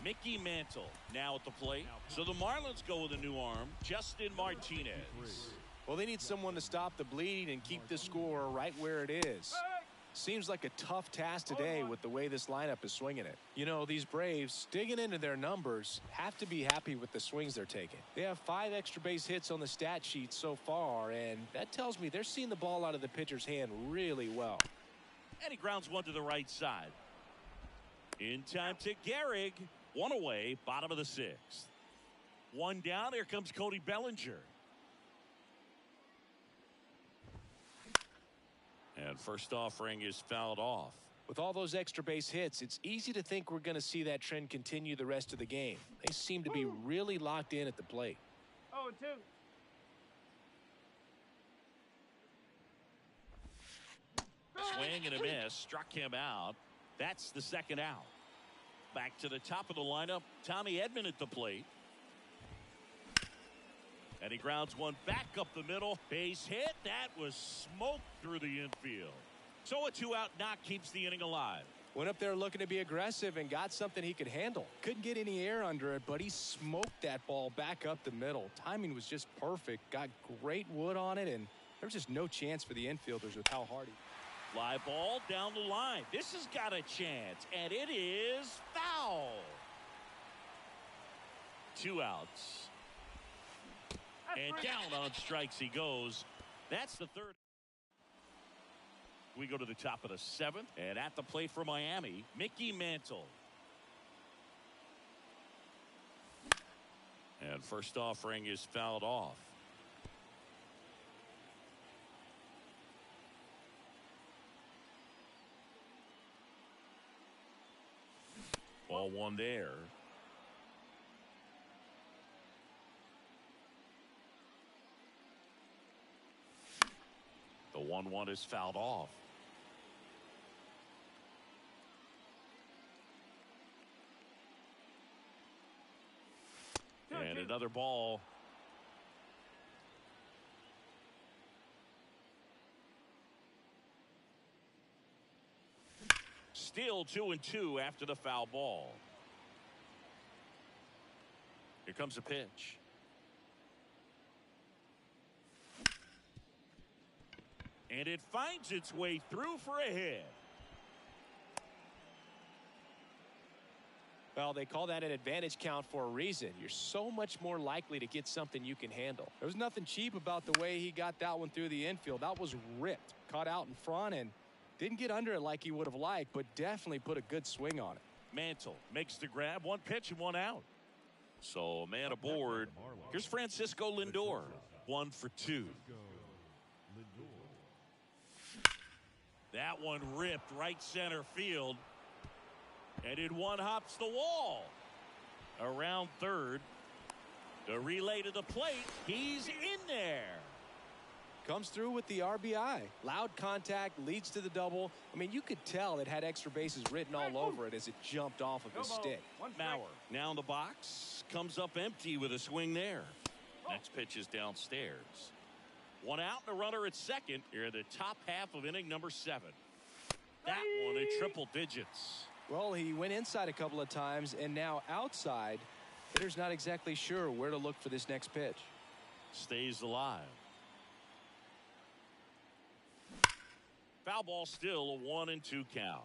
Mickey Mantle now at the plate. So the Marlins go with a new arm, Justin Martinez. Well, they need someone to stop the bleeding and keep the score right where it is. Seems like a tough task today with the way this lineup is swinging it. You know, these Braves, digging into their numbers, have to be happy with the swings they're taking. They have 5 extra base hits on the stat sheet so far, and that tells me they're seeing the ball out of the pitcher's hand really well. And he grounds one to the right side. In time to Gehrig. 1 away, bottom of the 6th. 1 down. Here comes Cody Bellinger. And first offering is fouled off. With all those extra base hits, it's easy to think we're going to see that trend continue the rest of the game. They seem to be really locked in at the plate. 0-2. Swing and a miss. Struck him out. That's the second out. Back to the top of the lineup. Tommy Edman at the plate. And he grounds one back up the middle. Base hit. That was smoked through the infield. So a 2-out knock keeps the inning alive. Went up there looking to be aggressive and got something he could handle. Couldn't get any air under it, but he smoked that ball back up the middle. Timing was just perfect. Got great wood on it, and there was just no chance for the infielders with how hard he... Fly ball down the line. This has got a chance, and it is foul. 2 outs. And down on strikes he goes. That's the third. We go to the top of the 7th, and at the plate for Miami, Mickey Mantle. And first offering is fouled off. Ball 1 there. The 1-1 is fouled off. And another ball. Still 2-2 after the foul ball. Here comes a pitch. And it finds its way through for a hit. Well, they call that an advantage count for a reason. You're so much more likely to get something you can handle. There was nothing cheap about the way he got that one through the infield. That was ripped, caught out in front, and didn't get under it like he would have liked, but definitely put a good swing on it. Mantle makes the grab, one pitch and one out. So, man aboard. Here's Francisco Lindor, 1 for 2. That one ripped right center field. And it one hops the wall. Around third. The relay to the plate. He's in there. Comes through with the RBI. Loud contact, leads to the double. I mean, you could tell it had extra bases written all over it as it jumped off of his stick. Mauer now in the box. Comes up empty with a swing there. Next pitch is downstairs. One out and a runner at second. Here in the top half of inning number 7. That one in triple digits. Well, he went inside a couple of times, and now outside. Hitter's not exactly sure where to look for this next pitch. Stays alive. Foul ball, still a 1-2 count.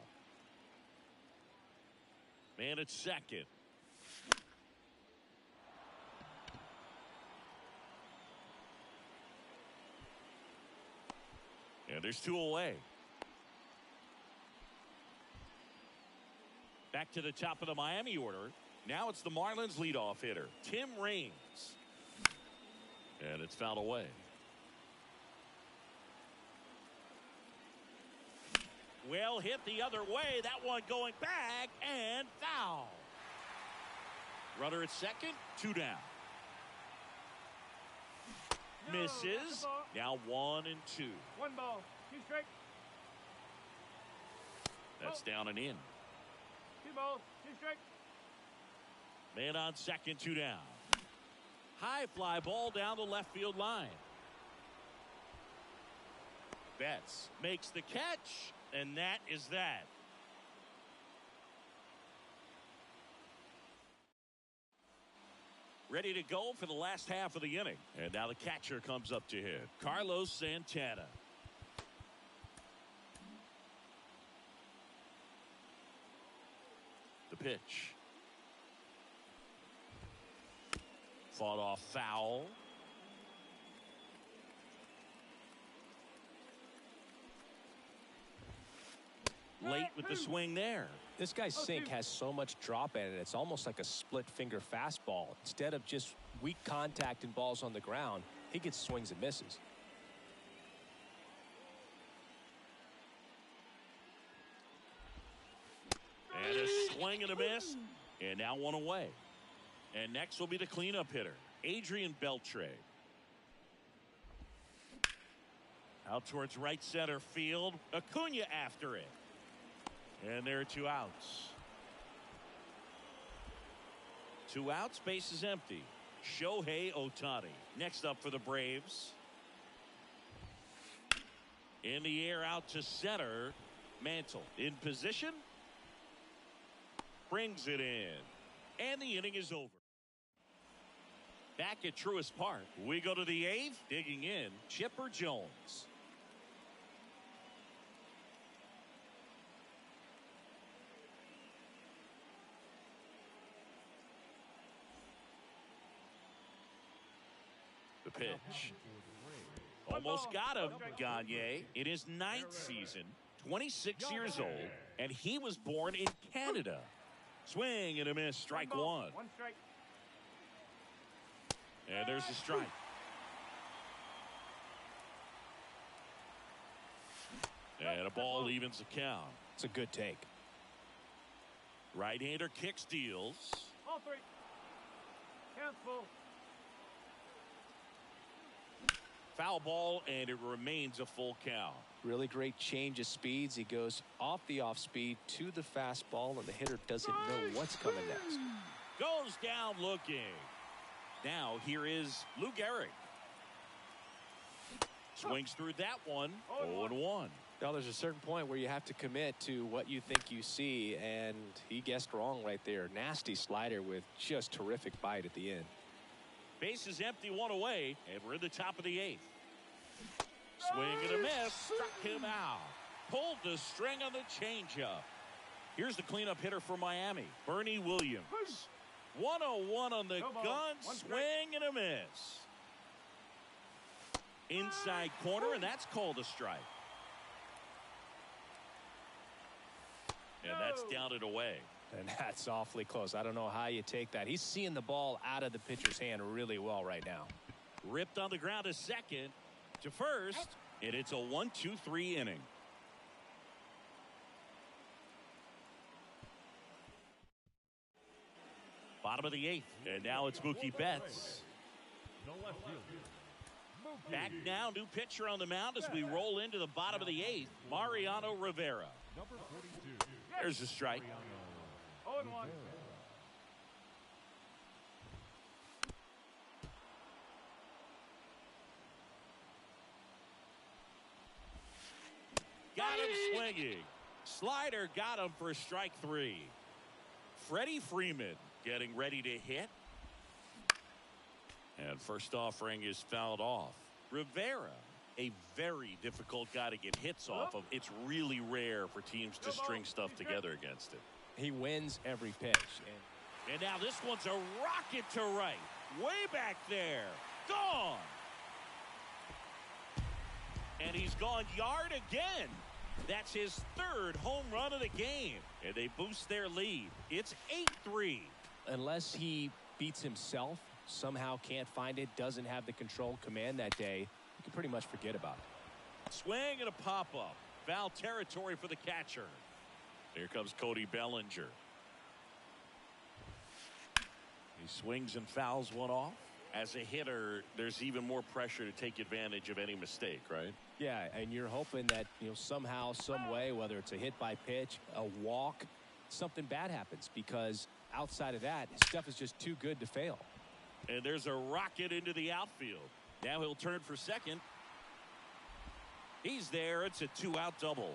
Man at second. And there's 2 away. Back to the top of the Miami order. Now it's the Marlins leadoff hitter, Tim Raines. And it's fouled away. Well hit the other way. That one going back and foul. Runner at second, 2 down. Misses. Now 1 and 2. 1 ball, 2 strike. That's down and in. 2 balls, 2 strike. Man on second, 2 down. High fly ball down the left field line. Betts makes the catch, and that is that. Ready to go for the last half of the inning. And now the catcher comes up to hit, Carlos Santana. The pitch. Fought off foul. Late with the swing there. This guy's sink has so much drop in it. It's almost like a split finger fastball. Instead of just weak contact and balls on the ground, he gets swings and misses. And a swing and a miss. And now 1 away. And next will be the cleanup hitter, Adrian Beltre. Out towards right center field. Acuna after it. And there are 2 outs. 2 outs, base is empty. Shohei Ohtani next up for the Braves. In the air out to center. Mantle in position. Brings it in. And the inning is over. Back at Truist Park, we go to the 8th. Digging in, Chipper Jones. The pitch. Almost got him, Gagne. In his 9th season, 26 years old, and he was born in Canada. Swing and a miss, strike 1. 1 strike. And there's a strike. And a ball evens the count. It's a good take. Right-hander kick steals. All 3. Count's full. Foul ball, and it remains a full count. Really great change of speeds. He goes off the off speed to the fastball, and the hitter doesn't know what's coming next. Goes down looking. Now here is Lou Gehrig. Swings through that one. 0-1. Now, there's a certain point where you have to commit to what you think you see, and he guessed wrong right there. Nasty slider with just terrific bite at the end. Base is empty, one away, and we're in the top of the 8th. Swing and a miss, struck him out. Pulled the string on the changeup. Here's the cleanup hitter for Miami, Bernie Williams. 101 on the gun, swing and a miss. Inside corner, and that's called a strike. And that's down and away. And that's awfully close. I don't know how you take that. He's seeing the ball out of the pitcher's hand really well right now. Ripped on the ground to second, to first, and it's a 1-2-3 inning. Bottom of the 8th, and now it's Mookie Betts. The left fielder, Back now, new pitcher on the mound as we roll into the bottom of the 8th, Mariano Rivera. number 42. There's a strike. 0-1. Got him swinging. Slider got him for strike 3. Freddie Freeman getting ready to hit. And first offering is fouled off. Rivera, a very difficult guy to get hits off of. It's really rare for teams to string stuff together against it. He wins every pitch. And now this one's a rocket to right. Way back there. Gone. And he's gone yard again. That's his 3rd home run of the game. And they boost their lead. It's 8-3. Unless he beats himself, somehow can't find it, doesn't have the control command that day, you can pretty much forget about it. Swing and a pop-up. Foul territory for the catcher. Here comes Cody Bellinger. He swings and fouls one off. As a hitter, there's even more pressure to take advantage of any mistake, right? Yeah, and you're hoping that, somehow, some way, whether it's a hit by pitch, a walk, something bad happens, because outside of that, his stuff is just too good to fail. And there's a rocket into the outfield. Now he'll turn for second. He's there. It's a 2-out double.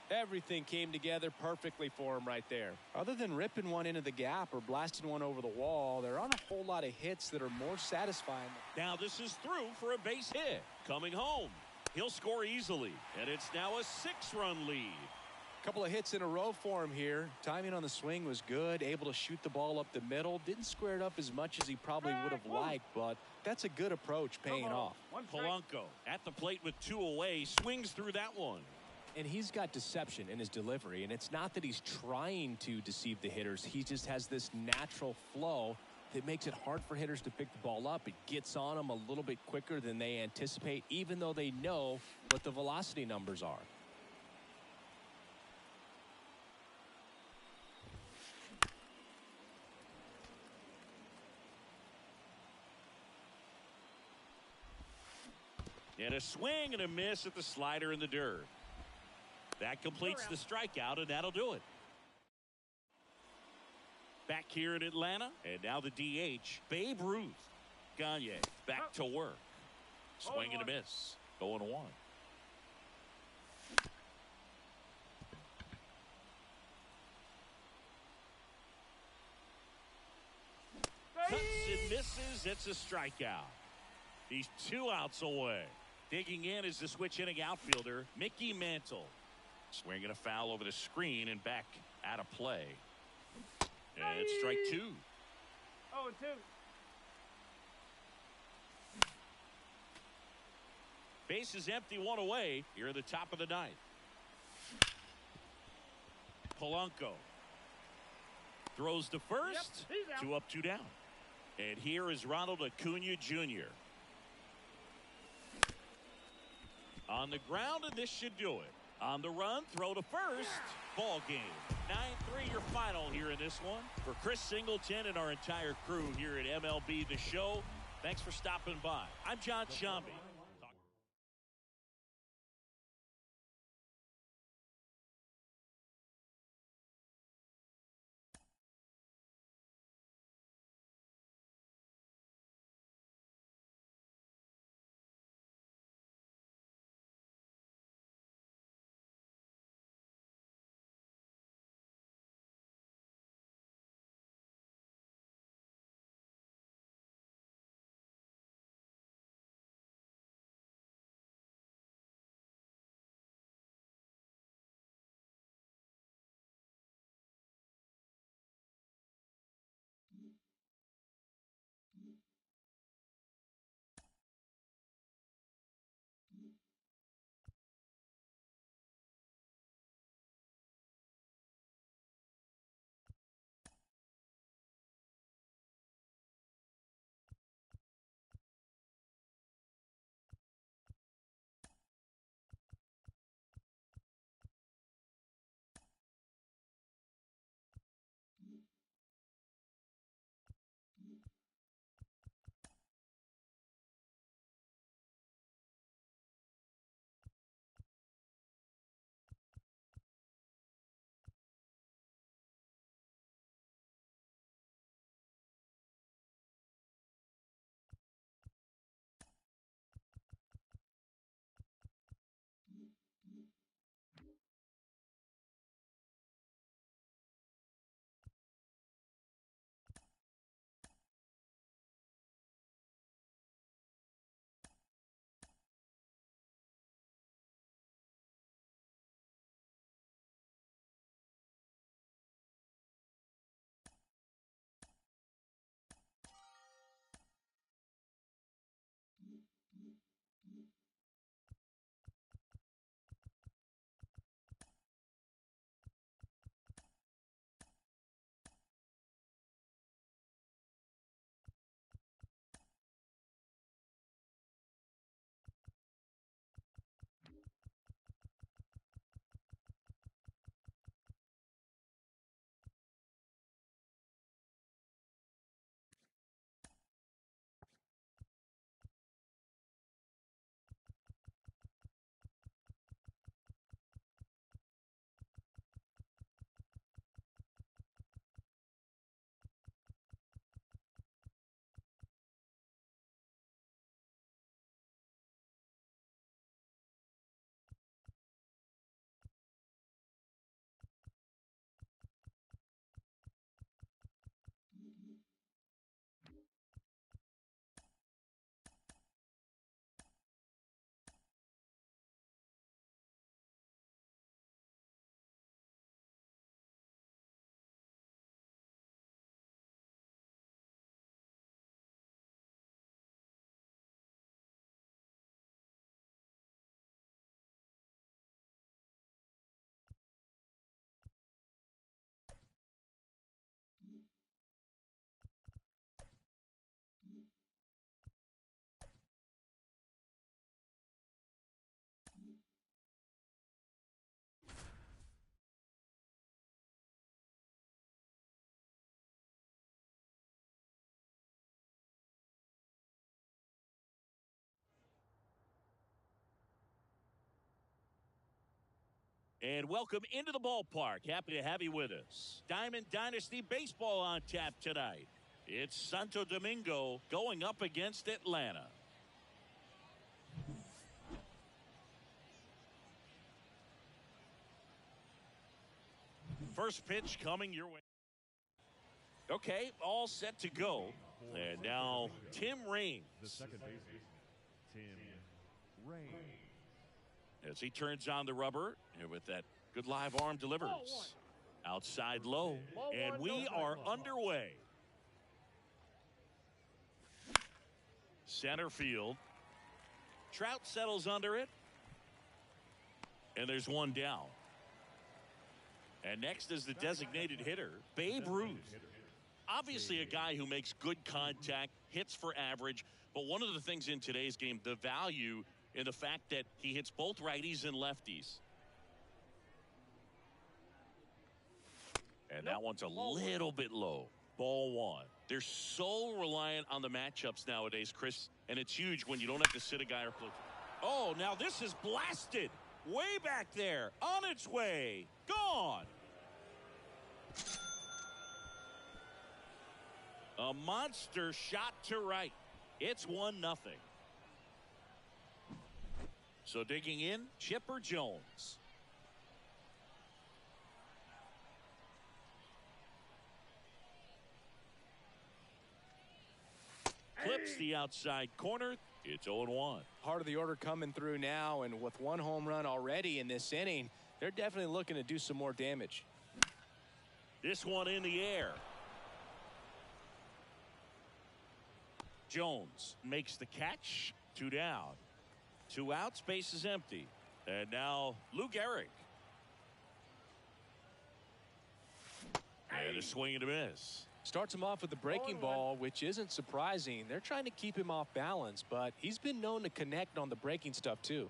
Everything came together perfectly for him right there. Other than ripping one into the gap or blasting one over the wall, there aren't a whole lot of hits that are more satisfying. Now this is through for a base hit. Coming home. He'll score easily. And it's now a 6-run lead. Couple of hits in a row for him here. Timing on the swing was good. Able to shoot the ball up the middle. Didn't square it up as much as he probably would have liked, but that's a good approach paying off. Polanco at the plate with 2 away. Swings through that one. And he's got deception in his delivery, and it's not that he's trying to deceive the hitters. He just has this natural flow that makes it hard for hitters to pick the ball up. It gets on them a little bit quicker than they anticipate, even though they know what the velocity numbers are. And a swing and a miss at the slider in the dirt. That completes the strikeout, and that'll do it. Back here in Atlanta, and now the DH, Babe Ruth. Gagne back to work. Swing and a miss. 0-1. Cuts and misses. It's a strikeout. He's 2 outs away. Digging in is the switch inning outfielder, Mickey Mantle. Swinging a foul over the screen and back out of play. And it's strike 2. 0-2. Base is empty, 1 away. Here at the top of the 9th. Polanco throws to first. Yep, he's out. 2 up, 2 down. And here is Ronald Acuna Jr. On the ground, and this should do it. On the run, throw to first. Ball game. 9-3 your final here in this one. For Chris Singleton and our entire crew here at MLB The Show, thanks for stopping by. I'm John Sciambi. And welcome into the ballpark. Happy to have you with us. Diamond Dynasty Baseball on tap tonight. It's Santo Domingo going up against Atlanta. First pitch coming your way. Okay, all set to go. And now Tim Raines. The second baseman, Tim Raines. As he turns on the rubber and with that good live arm delivers. Outside low. And we are underway. Center field. Trout settles under it. And there's one down. And next is the designated hitter, Babe Ruth. Obviously a guy who makes good contact, hits for average. But one of the things in today's game, the value in the fact that he hits both righties and lefties. And that one's a little bit low. Ball one. They're so reliant on the matchups nowadays, Chris. And it's huge when you don't have to sit a guy or play. Oh, now this is blasted. Way back there. On its way. Gone. A monster shot to right. It's 1-0. So digging in, Chipper Jones. Clips the outside corner. It's 0-1. Part of the order coming through now, and with one home run already in this inning, they're definitely looking to do some more damage. This one in the air. Jones makes the catch. 2 down. 2 out. Space is empty. And now Lou Gehrig. And a swing and a miss. Starts him off with the breaking ball, which isn't surprising. They're trying to keep him off balance, but he's been known to connect on the breaking stuff too.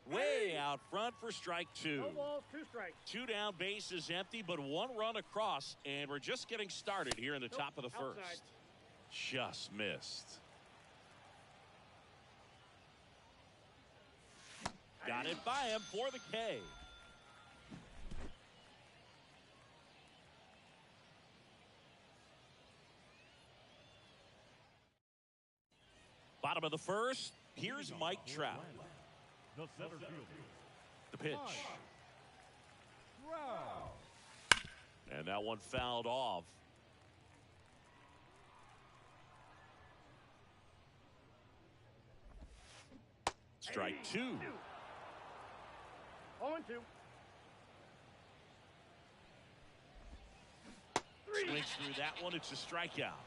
Way out front for strike 2. No balls, 2 strikes. 2 down, base is empty, but 1 run across, and we're just getting started here in the top of the first. Outside. Just missed. Got it by him for the K. Bottom of the first. Here's Mike Trout. The center fielder, The pitch. Trout. And that one fouled off. Strike 2. 0-2. Swings through that one. It's a strikeout.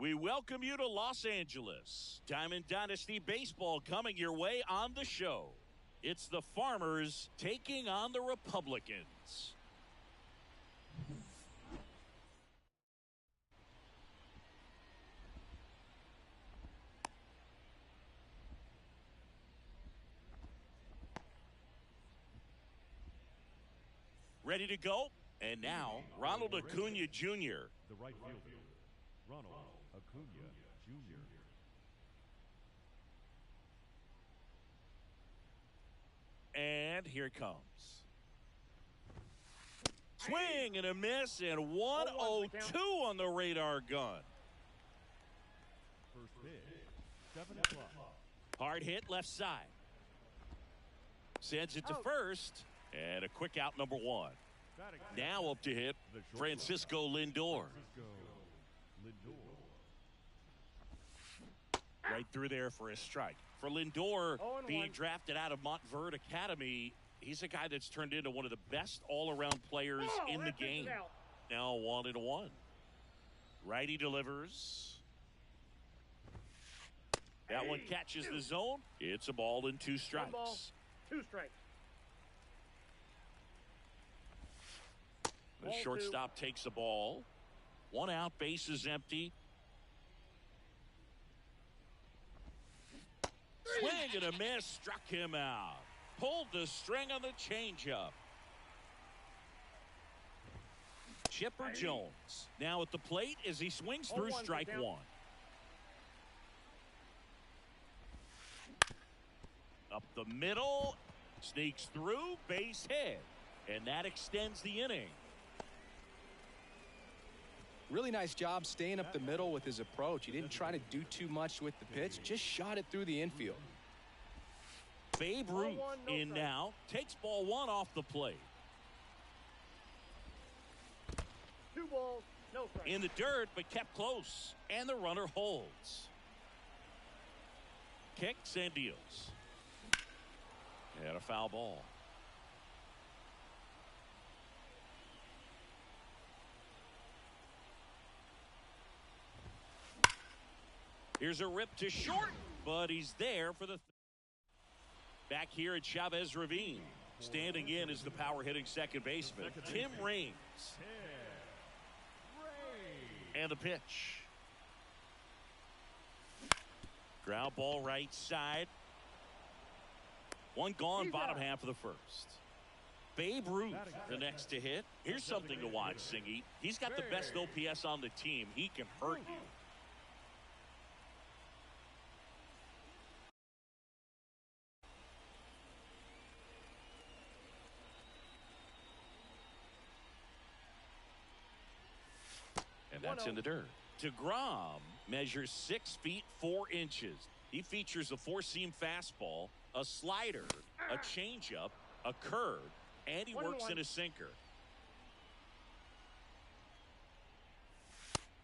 We welcome you to Los Angeles. Diamond Dynasty Baseball coming your way on the show. It's the Farmers taking on the Republicans. Ready to go? And now, Ronald Acuna Jr. The right fielder, Ronald Acuna Jr. And here it comes. Swing and a miss, and 102 on the radar gun. First pitch, 7 o'clock. Hard hit left side. Sends it to first, and a quick out, number 1. Now up to hit, Francisco Lindor. Right through there for a strike. For Lindor, being drafted out of Montverde Academy, he's a guy that's turned into one of the best all-around players in the game. Now 1-1. Righty delivers. That one catches the zone. It's a ball and 2 strikes. 1 ball, 2 strikes. The shortstop takes the ball. 1 out, base is empty. Swing and a miss, struck him out. Pulled the string on the changeup. Chipper Jones now at the plate as he swings through strike 1. Up the middle, sneaks through, base hit, and that extends the inning. Really nice job staying up the middle with his approach. He didn't try to do too much with the pitch, just shot it through the infield. Babe Ruth in now, takes ball 1 off the plate. 2 balls, no strikes. In the dirt, but kept close, and the runner holds. Kicks and deals. And a foul ball. Here's a rip to short, but he's there for the back here at Chavez Ravine. Standing in is the power hitting second baseman, Tim Raines. And the pitch. Ground ball right side. 1 gone, bottom half of the first. Babe Ruth, the next to hit. Here's something to watch, Singy. He's got the best OPS on the team. He can hurt you. And that's in the dirt. DeGrom measures 6 feet 4 inches. He features a 4-seam fastball, a slider, a changeup, a curve, and he works in a sinker.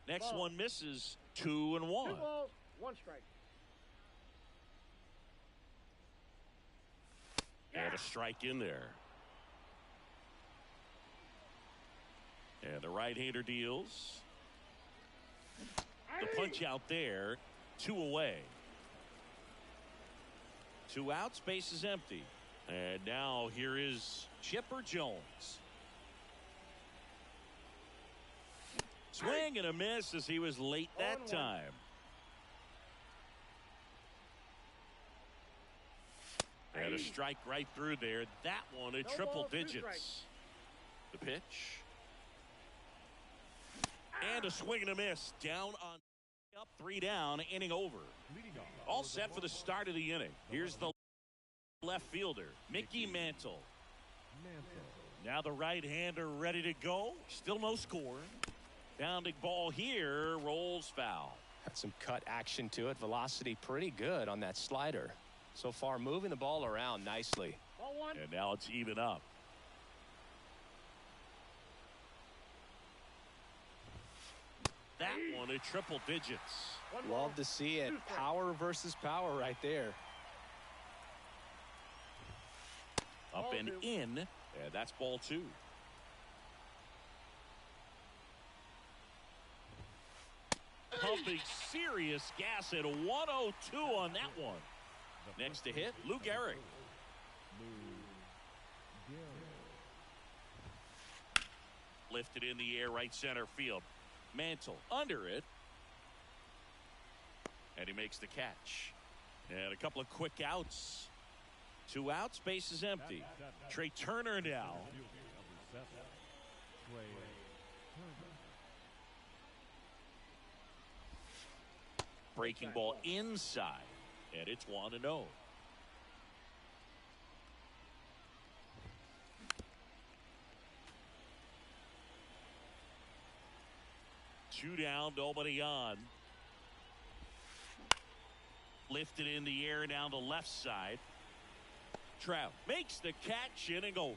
Next one misses. 2-1. 2 balls, 1 strike. And a strike in there. And the right-hander deals. The punch out there. 2 away. 2 outs, base is empty. And now here is Chipper Jones. Swing and a miss as he was late that time. And a strike right through there. That one at triple digits. The pitch. And a swing and a miss. Down on up, 3 down, inning over. All set for the start of the inning. Here's the left fielder, Mickey Mantle. Now the right-hander ready to go. Still no score. Bounding ball here, rolls foul. Had some cut action to it. Velocity pretty good on that slider. So far moving the ball around nicely. Ball 1. And now it's even up. That one at triple digits. 1 ball, Love to see it. 2 strikes. Power versus power right there. Up Ball and 2. in. And that's ball 2. pumping serious gas at 102 on that one. Next to hit, Lou Gehrig. Lifted in the air, right center field. Mantle under it. And he makes the catch. And a couple of quick outs. 2 outs, base is empty. Trey Turner now. Breaking ball inside. And it's 1-0. Two down, nobody on. Lifted in the air down the left side. Trout makes the catch, inning over.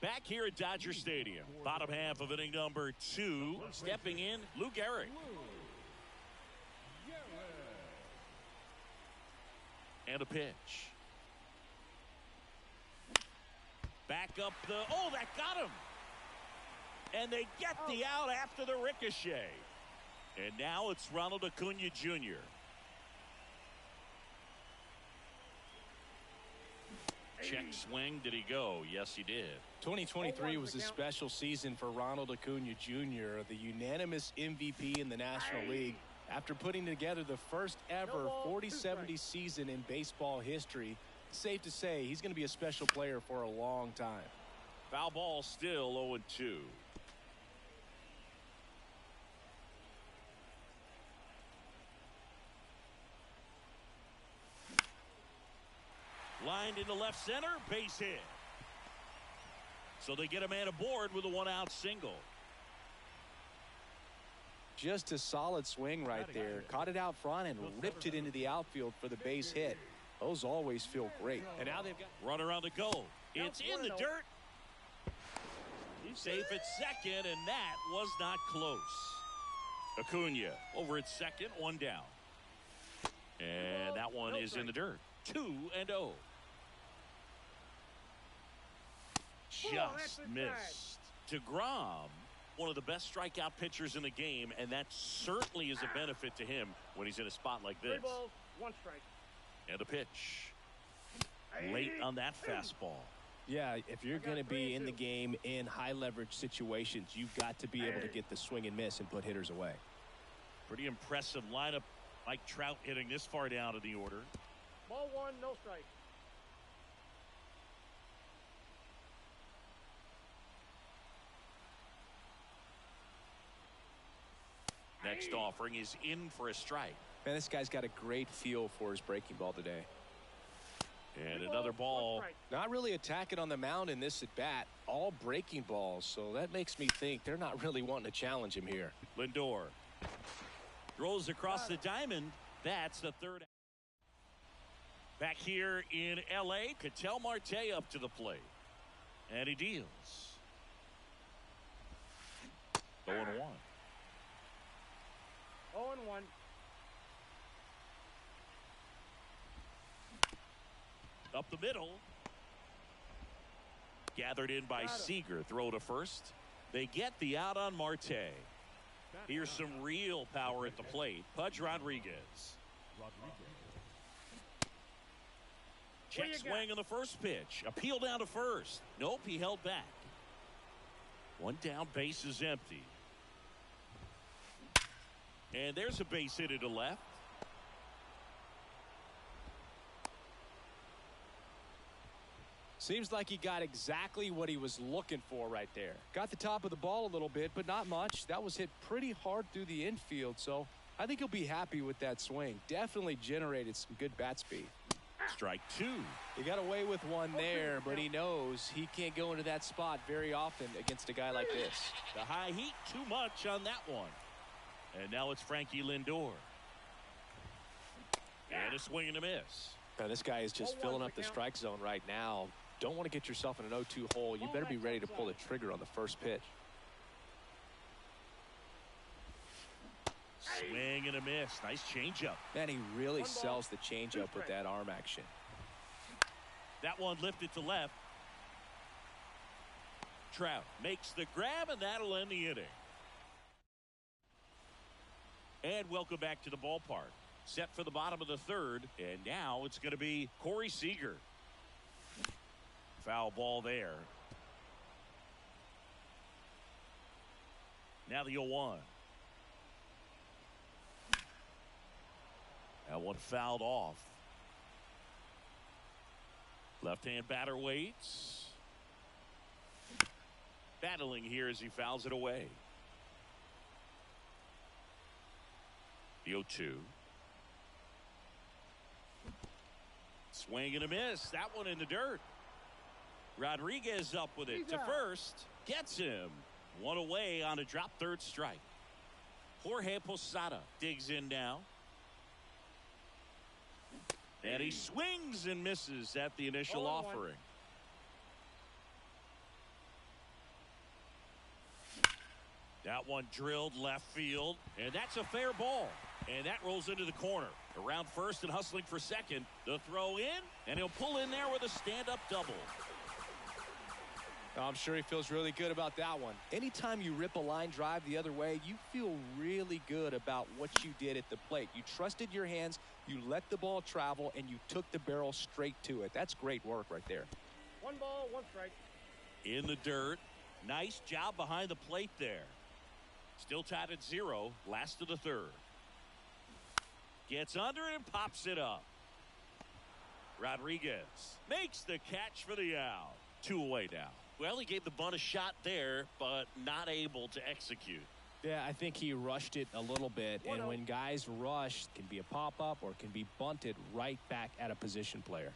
Back here at Dodger Stadium, bottom half of inning number 2. Stepping in, Lou Gehrig. And a pitch. Back up the, oh, that got him. And they get the out after the ricochet. And now it's Ronald Acuna Jr. Check swing. Did he go? Yes, he did. 2023 was a special season for Ronald Acuna Jr., the unanimous MVP in the National League. After putting together the first ever 40-70 season in baseball history, safe to say he's going to be a special player for a long time. Foul ball, still 0-2. Lined into left center, base hit. So they get a man aboard with a 1-out single. Just a solid swing right there. Caught it out front and ripped it into the outfield for the base hit. Those always feel great. And now they've got runner on the go. It's in the dirt. Safe at second, and that was not close. Acuna over at second, 1 down. And that one is in the dirt. 2-0. Just missed. DeGrom, one of the best strikeout pitchers in the game, and that certainly is a benefit to him when he's in a spot like this. 3 balls, 1 strike. And a pitch. Late on that fastball. Yeah, if you're going to be in the game in high leverage situations, you've got to be able to get the swing and miss and put hitters away. Pretty impressive lineup. Mike Trout hitting this far down in the order. Ball 1, no strike. Next offering is in for a strike. Man, this guy's got a great feel for his breaking ball today. And another ball. Not really attacking on the mound in this at bat. All breaking balls. So that makes me think they're not really wanting to challenge him here. Lindor throws across the diamond. That's the 3rd. Back here in L.A., Ketel Marte up to the plate. And he deals. 0-1. 0-1. Up the middle. Gathered in by Seager. Throw to first. They get the out on Marte. Here's some real power at the plate. Pudge Rodriguez. Check swing on the first pitch. Appeal down to first. Nope, he held back. 1 down, base is empty. And there's a base hit to left. Seems like he got exactly what he was looking for right there. Got the top of the ball a little bit, but not much. That was hit pretty hard through the infield, so I think he'll be happy with that swing. Definitely generated some good bat speed. Strike 2. He got away with one there, but he knows he can't go into that spot very often against a guy like this. The high heat, too much on that one. And now it's Frankie Lindor. And a swing and a miss. Now, this guy is just filling up the strike zone right now. Don't want to get yourself in an 0-2 hole. You better be ready to pull the trigger on the first pitch. Swing and a miss. Nice changeup. Man, he really sells the changeup with that arm action. That one lifted to left. Trout makes the grab, and that'll end the inning. And welcome back to the ballpark. Set for the bottom of the third, and now it's going to be Corey Seager. Foul ball there. Now the 0-1. That one fouled off. Left-hand batter waits. Battling here as he fouls it away. The 0-2. Swing and a miss. That one in the dirt. Rodriguez up with it to first. Gets him. One away on a drop third strike. Jorge Posada digs in now. And he swings and misses at the initial offering. That one drilled left field, and that's a fair ball. And that rolls into the corner. Around first and hustling for second. The throw in, and he'll pull in there with a stand-up double. I'm sure he feels really good about that one. Anytime you rip a line drive the other way, you feel really good about what you did at the plate. You trusted your hands, you let the ball travel, and you took the barrel straight to it. That's great work right there. 1 ball, 1 strike. In the dirt. Nice job behind the plate there. Still tied at 0. Last of the third. Gets under it and pops it up. Rodriguez makes the catch for the out. 2 away now. Well, he gave the bunt a shot there, but not able to execute. Yeah, I think he rushed it a little bit, and when guys rush, it can be a pop-up or it can be bunted right back at a position player.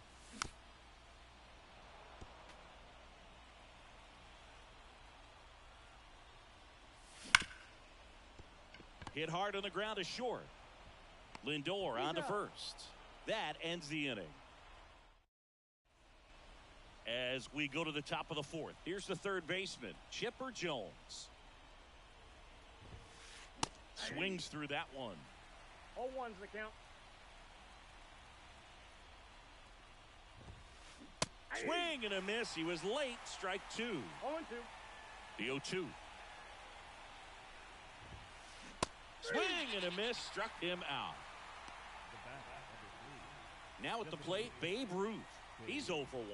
Hit hard on the ground is short. Lindor on to first. That ends the inning. As we go to the top of the fourth, here's the third baseman, Chipper Jones. Swings through that one. 0-1's the count. Swing and a miss. He was late. Strike 2. 0-2. The 0-2. Swing and a miss. Struck him out. Now at the plate, Babe Ruth. He's 0 for 1.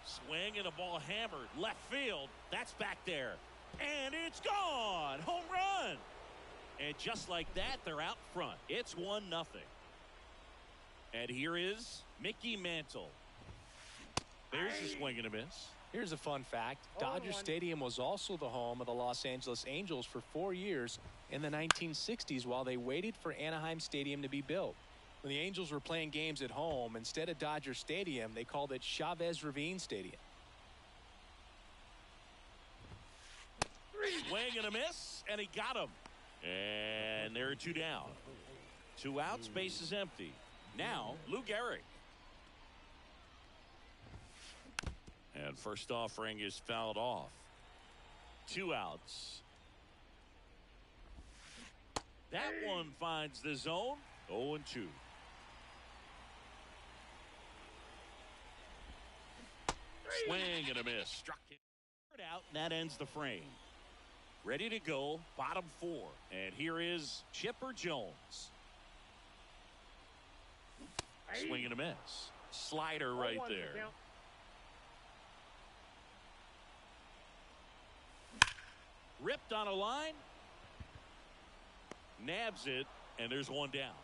Swing and a ball hammered left field. That's back there. And it's gone. Home run. And just like that, they're out front. It's 1-0. And here is Mickey Mantle. There's a swing and a miss. Here's a fun fact. Dodger Stadium was also the home of the Los Angeles Angels for 4 years in the 1960s while they waited for Anaheim Stadium to be built. When the Angels were playing games at home, instead of Dodger Stadium, they called it Chavez Ravine Stadium. Swing and a miss, and he got him. And there are 2 down. 2 outs, base is empty. Now, Lou Gehrig. And first offering is fouled off. 2 outs. That one finds the zone. 0-2. Swing and a miss. Struck him out, and that ends the frame. Ready to go, bottom 4. And here is Chipper Jones. Swing and a miss. Slider right there. Ripped on a line. Nabs it, and there's 1 down.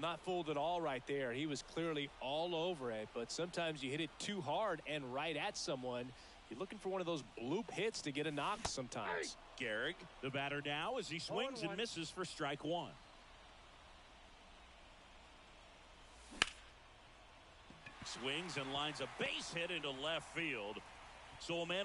Not fooled at all right there. He was clearly all over it, but sometimes you hit it too hard and right at someone. You're looking for one of those bloop hits to get a knock sometimes. Gehrig, the batter now, as he swings and misses for strike 1. Swings and lines a base hit into left field. So a man